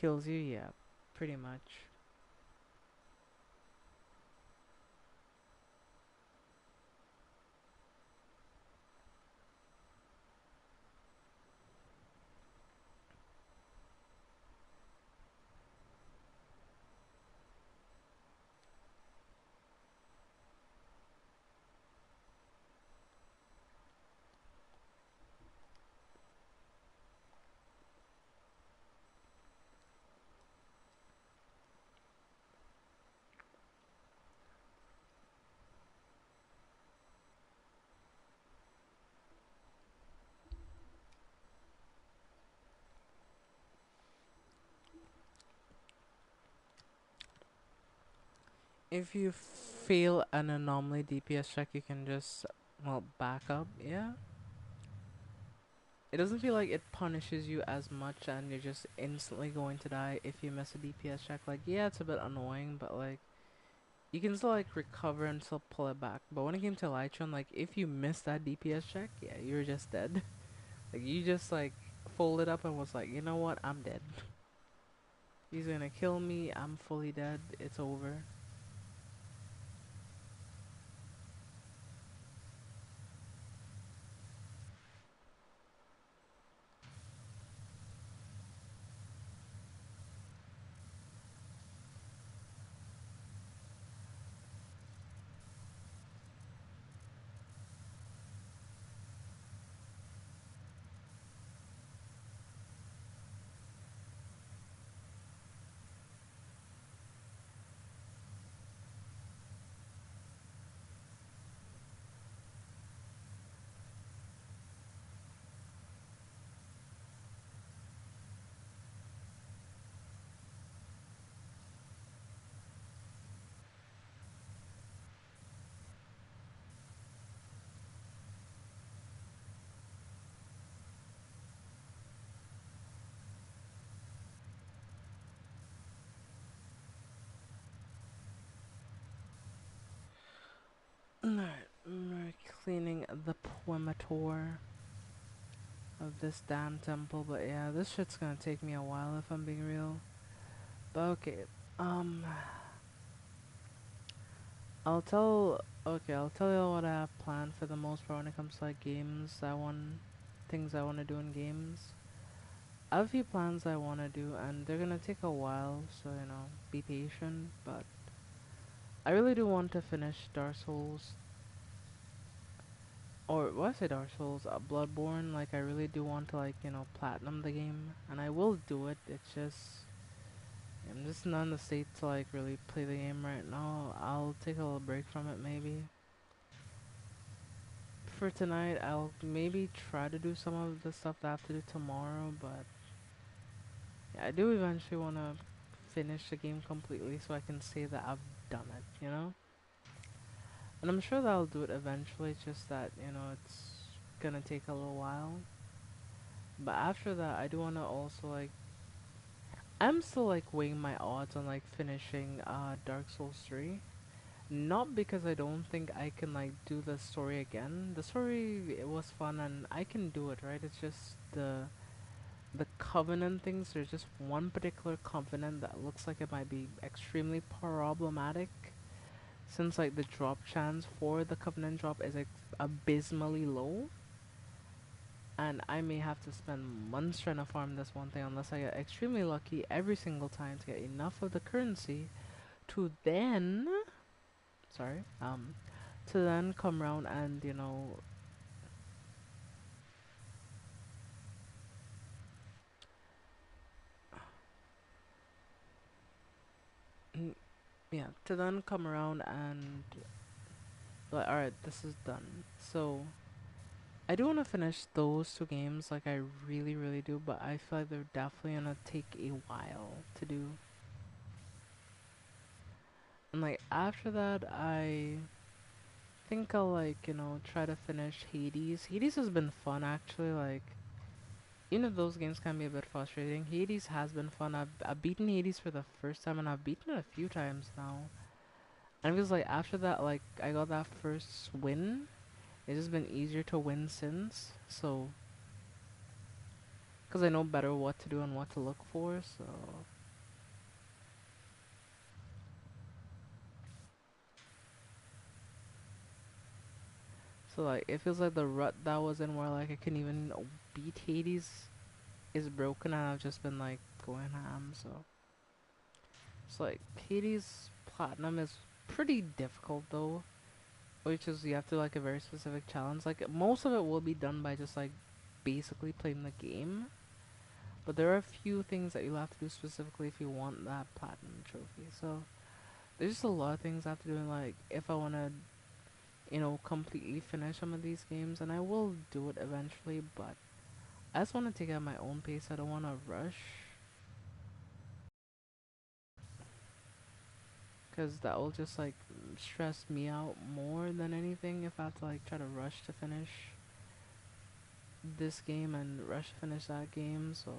you. Yeah, pretty much. If you fail an anomaly DPS check, you can just well back up. Yeah, it doesn't feel like it punishes you as much, and you're just instantly going to die if you miss a DPS check. Like yeah, it's a bit annoying, but like you can still like recover and still pull it back. But when it came to Elytron, like if you missed that DPS check, yeah, you're just dead. Like you just like folded up and was like, you know what, I'm dead. He's gonna kill me. I'm fully dead. It's over. Alright, we're cleaning the perimeter of this damn temple, but yeah, this shit's gonna take me a while if I'm being real. But okay, um, I'll tell you what I have planned for the most part when it comes to like games. Things I want to do in games. I have a few plans I want to do, and they're gonna take a while, so you know, be patient. But I really do want to finish Dark Souls, or what I say Dark Souls, Bloodborne. Like I really do want to like platinum the game, and I will do it. It's just I'm just not in the state to like really play the game right now. I'll take a little break from it maybe. For tonight, I'll maybe try to do some of the stuff that I have to do tomorrow, but yeah, I do eventually want to finish the game completely so I can say that I've done it, you know? And I'm sure that I'll do it eventually, it's just that, it's gonna take a little while. But after that, I do want to also, like, I'm still, like, weighing my odds on, like, finishing Dark Souls 3. Not because I don't think I can, like, do the story again. The story, it was fun and I can do it, right? It's just the covenant things. There's just one particular covenant that looks like it might be extremely problematic, since like the drop chance for the covenant drop is like abysmally low, and I may have to spend months trying to farm this one thing unless I get extremely lucky every single time to get enough of the currency to then sorry to then come around and yeah, to then come around and like, alright, this is done. So I do want to finish those two games, like I really, really do, but I feel like they're definitely gonna take a while to do. And like after that, I think I'll like, try to finish Hades. Hades has been fun actually, like, those games can be a bit frustrating. Hades has been fun. I've beaten Hades for the first time, and I've beaten it a few times now. And it feels like after that, like, I got that first win, it's just been easier to win since, so, because I know better what to do and what to look for, so like it feels like the rut that was in where like I couldn't even beat Hades is broken, and I've just been like going ham. So like Hades platinum is pretty difficult though, which is you have to like a very specific challenge. Like most of it will be done by just like basically playing the game, but there are a few things that you'll have to do specifically if you want that platinum trophy. So there's just a lot of things I have to do. And like if I want to completely finish some of these games, and I will do it eventually, but I just want to take it at my own pace. I don't want to rush, because that will just like stress me out more than anything if I have to like try to rush to finish this game and rush to finish that game, so.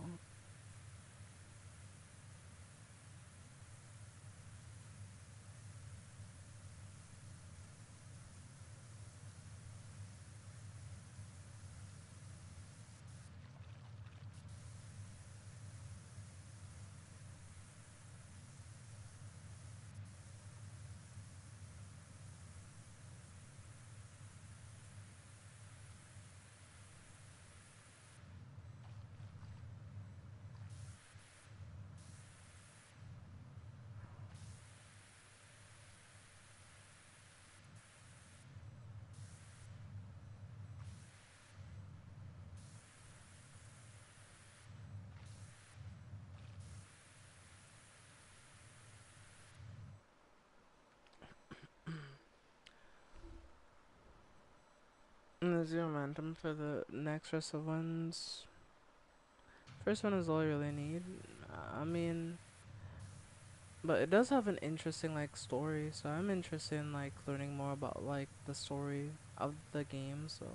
And there's zero momentum for the next rest of ones. First one is all you really need. I mean, but it does have an interesting like story, so I'm interested in like learning more about like the story of the game. So,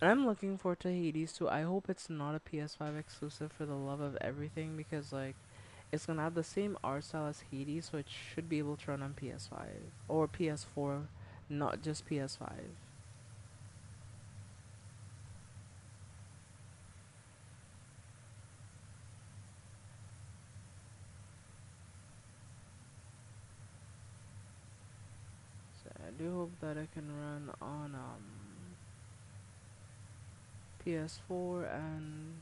and I'm looking forward to Hades too. I hope it's not a PS5 exclusive for the love of everything, because like it's gonna have the same art style as Hades, so it should be able to run on PS5 or PS4 not just PS5. So I do hope that I can run on PS4, and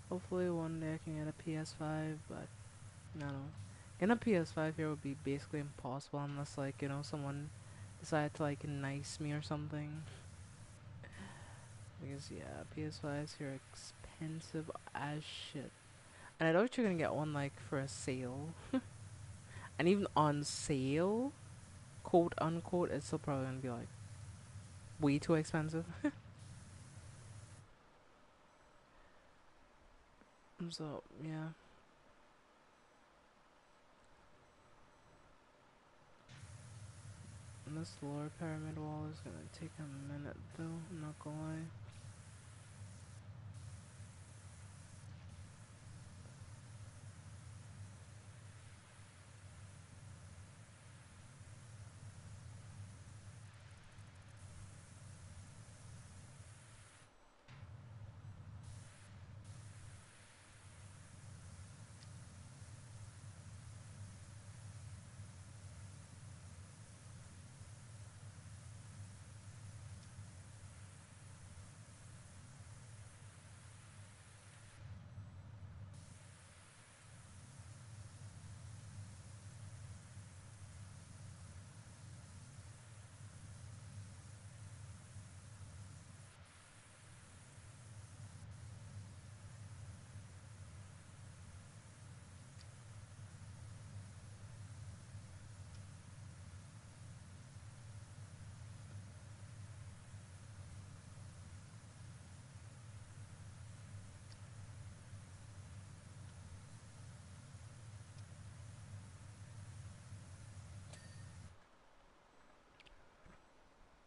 hopefully one day I can get a PS5, but no, no. Getting a PS5 here would be basically impossible unless, like, someone decided to, like, nice me or something. Because, yeah, PS5s here are expensive as shit. And I doubt you're gonna get one, like, for a sale. And even on sale, quote unquote, it's still probably gonna be, like, way too expensive. So, yeah. And this lower pyramid wall is gonna take a minute, though, I'm not gonna lie.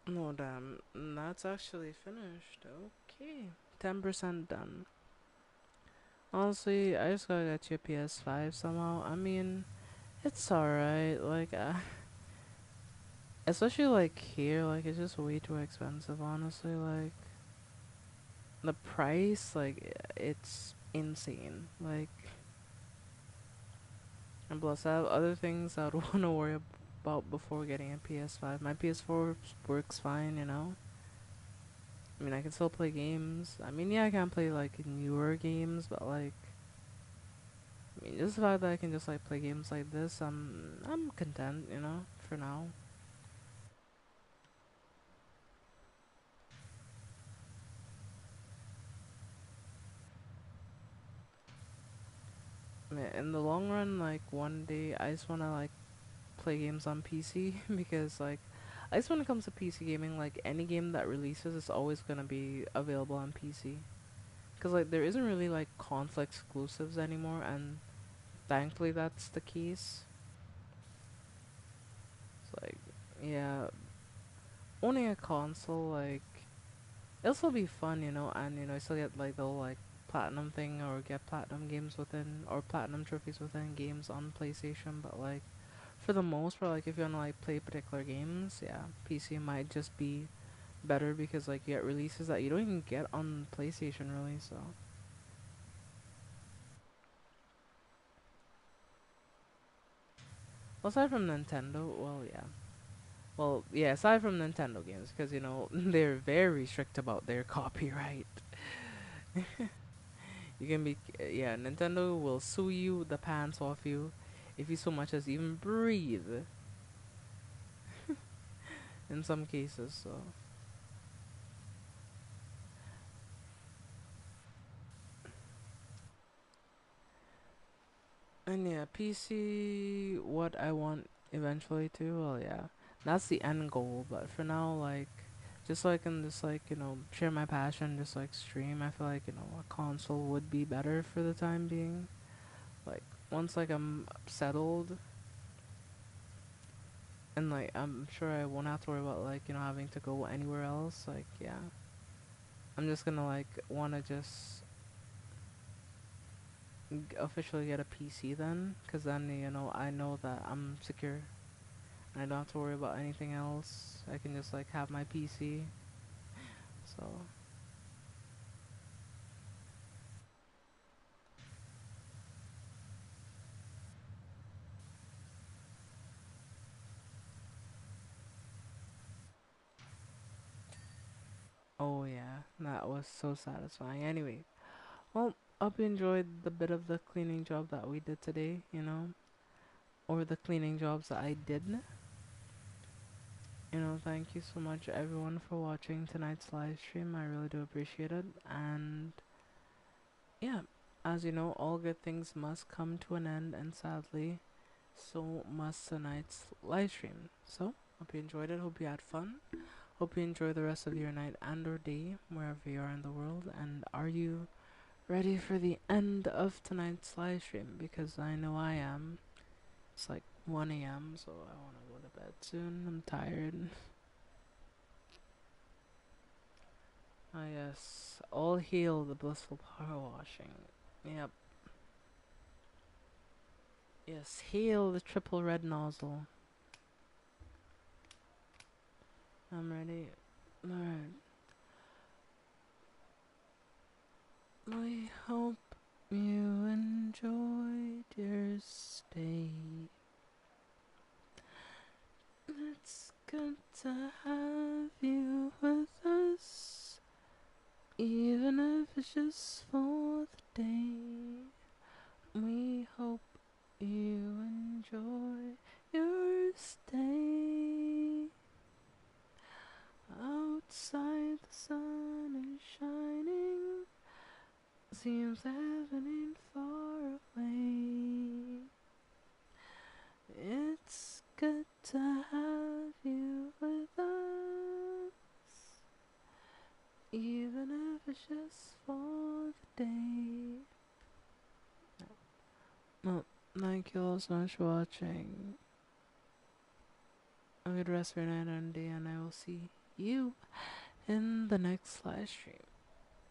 No, damn. That's actually finished. Okay. 10% done. Honestly, I just gotta get you a PS5 somehow. I mean, it's alright. Like, especially like here, like, it's just way too expensive, honestly. Like, the price, like, it's insane. Like, and plus, I have other things I would want to worry about before getting a PS5. My PS4 works fine. I mean, I can still play games. I mean, yeah, I can't play like newer games, but like, I mean, just the fact that I can just like play games like this, I'm content, for now. I mean, in the long run, like one day, I just wanna like play games on PC because like, I just when it comes to PC gaming, like any game that releases is always gonna be available on PC. Cause like there isn't really like console exclusives anymore, and thankfully that's the case. It's like, yeah, owning a console, like, it'll still be fun, and you still get like the whole like platinum thing, or get platinum games within, or platinum trophies within games on PlayStation. But like, for the most part, like if you wanna like play particular games, yeah, PC might just be better because like you get releases that you don't even get on PlayStation really. So, well, aside from Nintendo, aside from Nintendo games, because they're very strict about their copyright. You can be, yeah, Nintendo will sue you the pants off you if you so much as even breathe in some cases. So, and yeah, PC, what I want eventually to, well, yeah, that's the end goal. But for now, like, just so I can just like share my passion, just like stream. I feel like a console would be better for the time being. Like once like I'm settled, and like I'm sure I won't have to worry about like having to go anywhere else. Like yeah, I'm just gonna like wanna just officially get a PC then, cause then I know that I'm secure. I don't have to worry about anything else. I can just like have my PC. So, oh yeah, that was so satisfying. Anyway, well, hope you enjoyed the bit of the cleaning job that we did today, or the cleaning jobs that I did. Thank you so much everyone for watching tonight's live stream. I really do appreciate it. And yeah, as you know, all good things must come to an end, and sadly, so must tonight's live stream. So, hope you enjoyed it. Hope you had fun. Hope you enjoy the rest of your night and or day, wherever you are in the world. And are you ready for the end of tonight's live stream? Because I know I am. It's like 1 a.m., so I want to go to bed soon. I'm tired. Ah, yes. All hail the blissful power washing. Yep. Yes, hail the triple red nozzle. I'm ready. Alright. We hope you enjoyed your stay. It's good to have you with us, even if it's just for the day. We hope you enjoy your stay. Outside the sun is shining, seems heaven ain't far away. It's good to have you with us, even if it's just for the day. Well, thank you all so much for watching. A good rest of your night and day, and I will see you in the next live stream.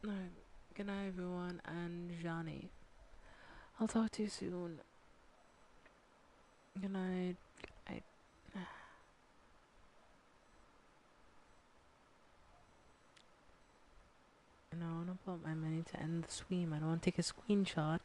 Alright, good night everyone, and Johnny. I'll talk to you soon. Good night. I I want to put my money to end the stream. I don't want to take a screenshot.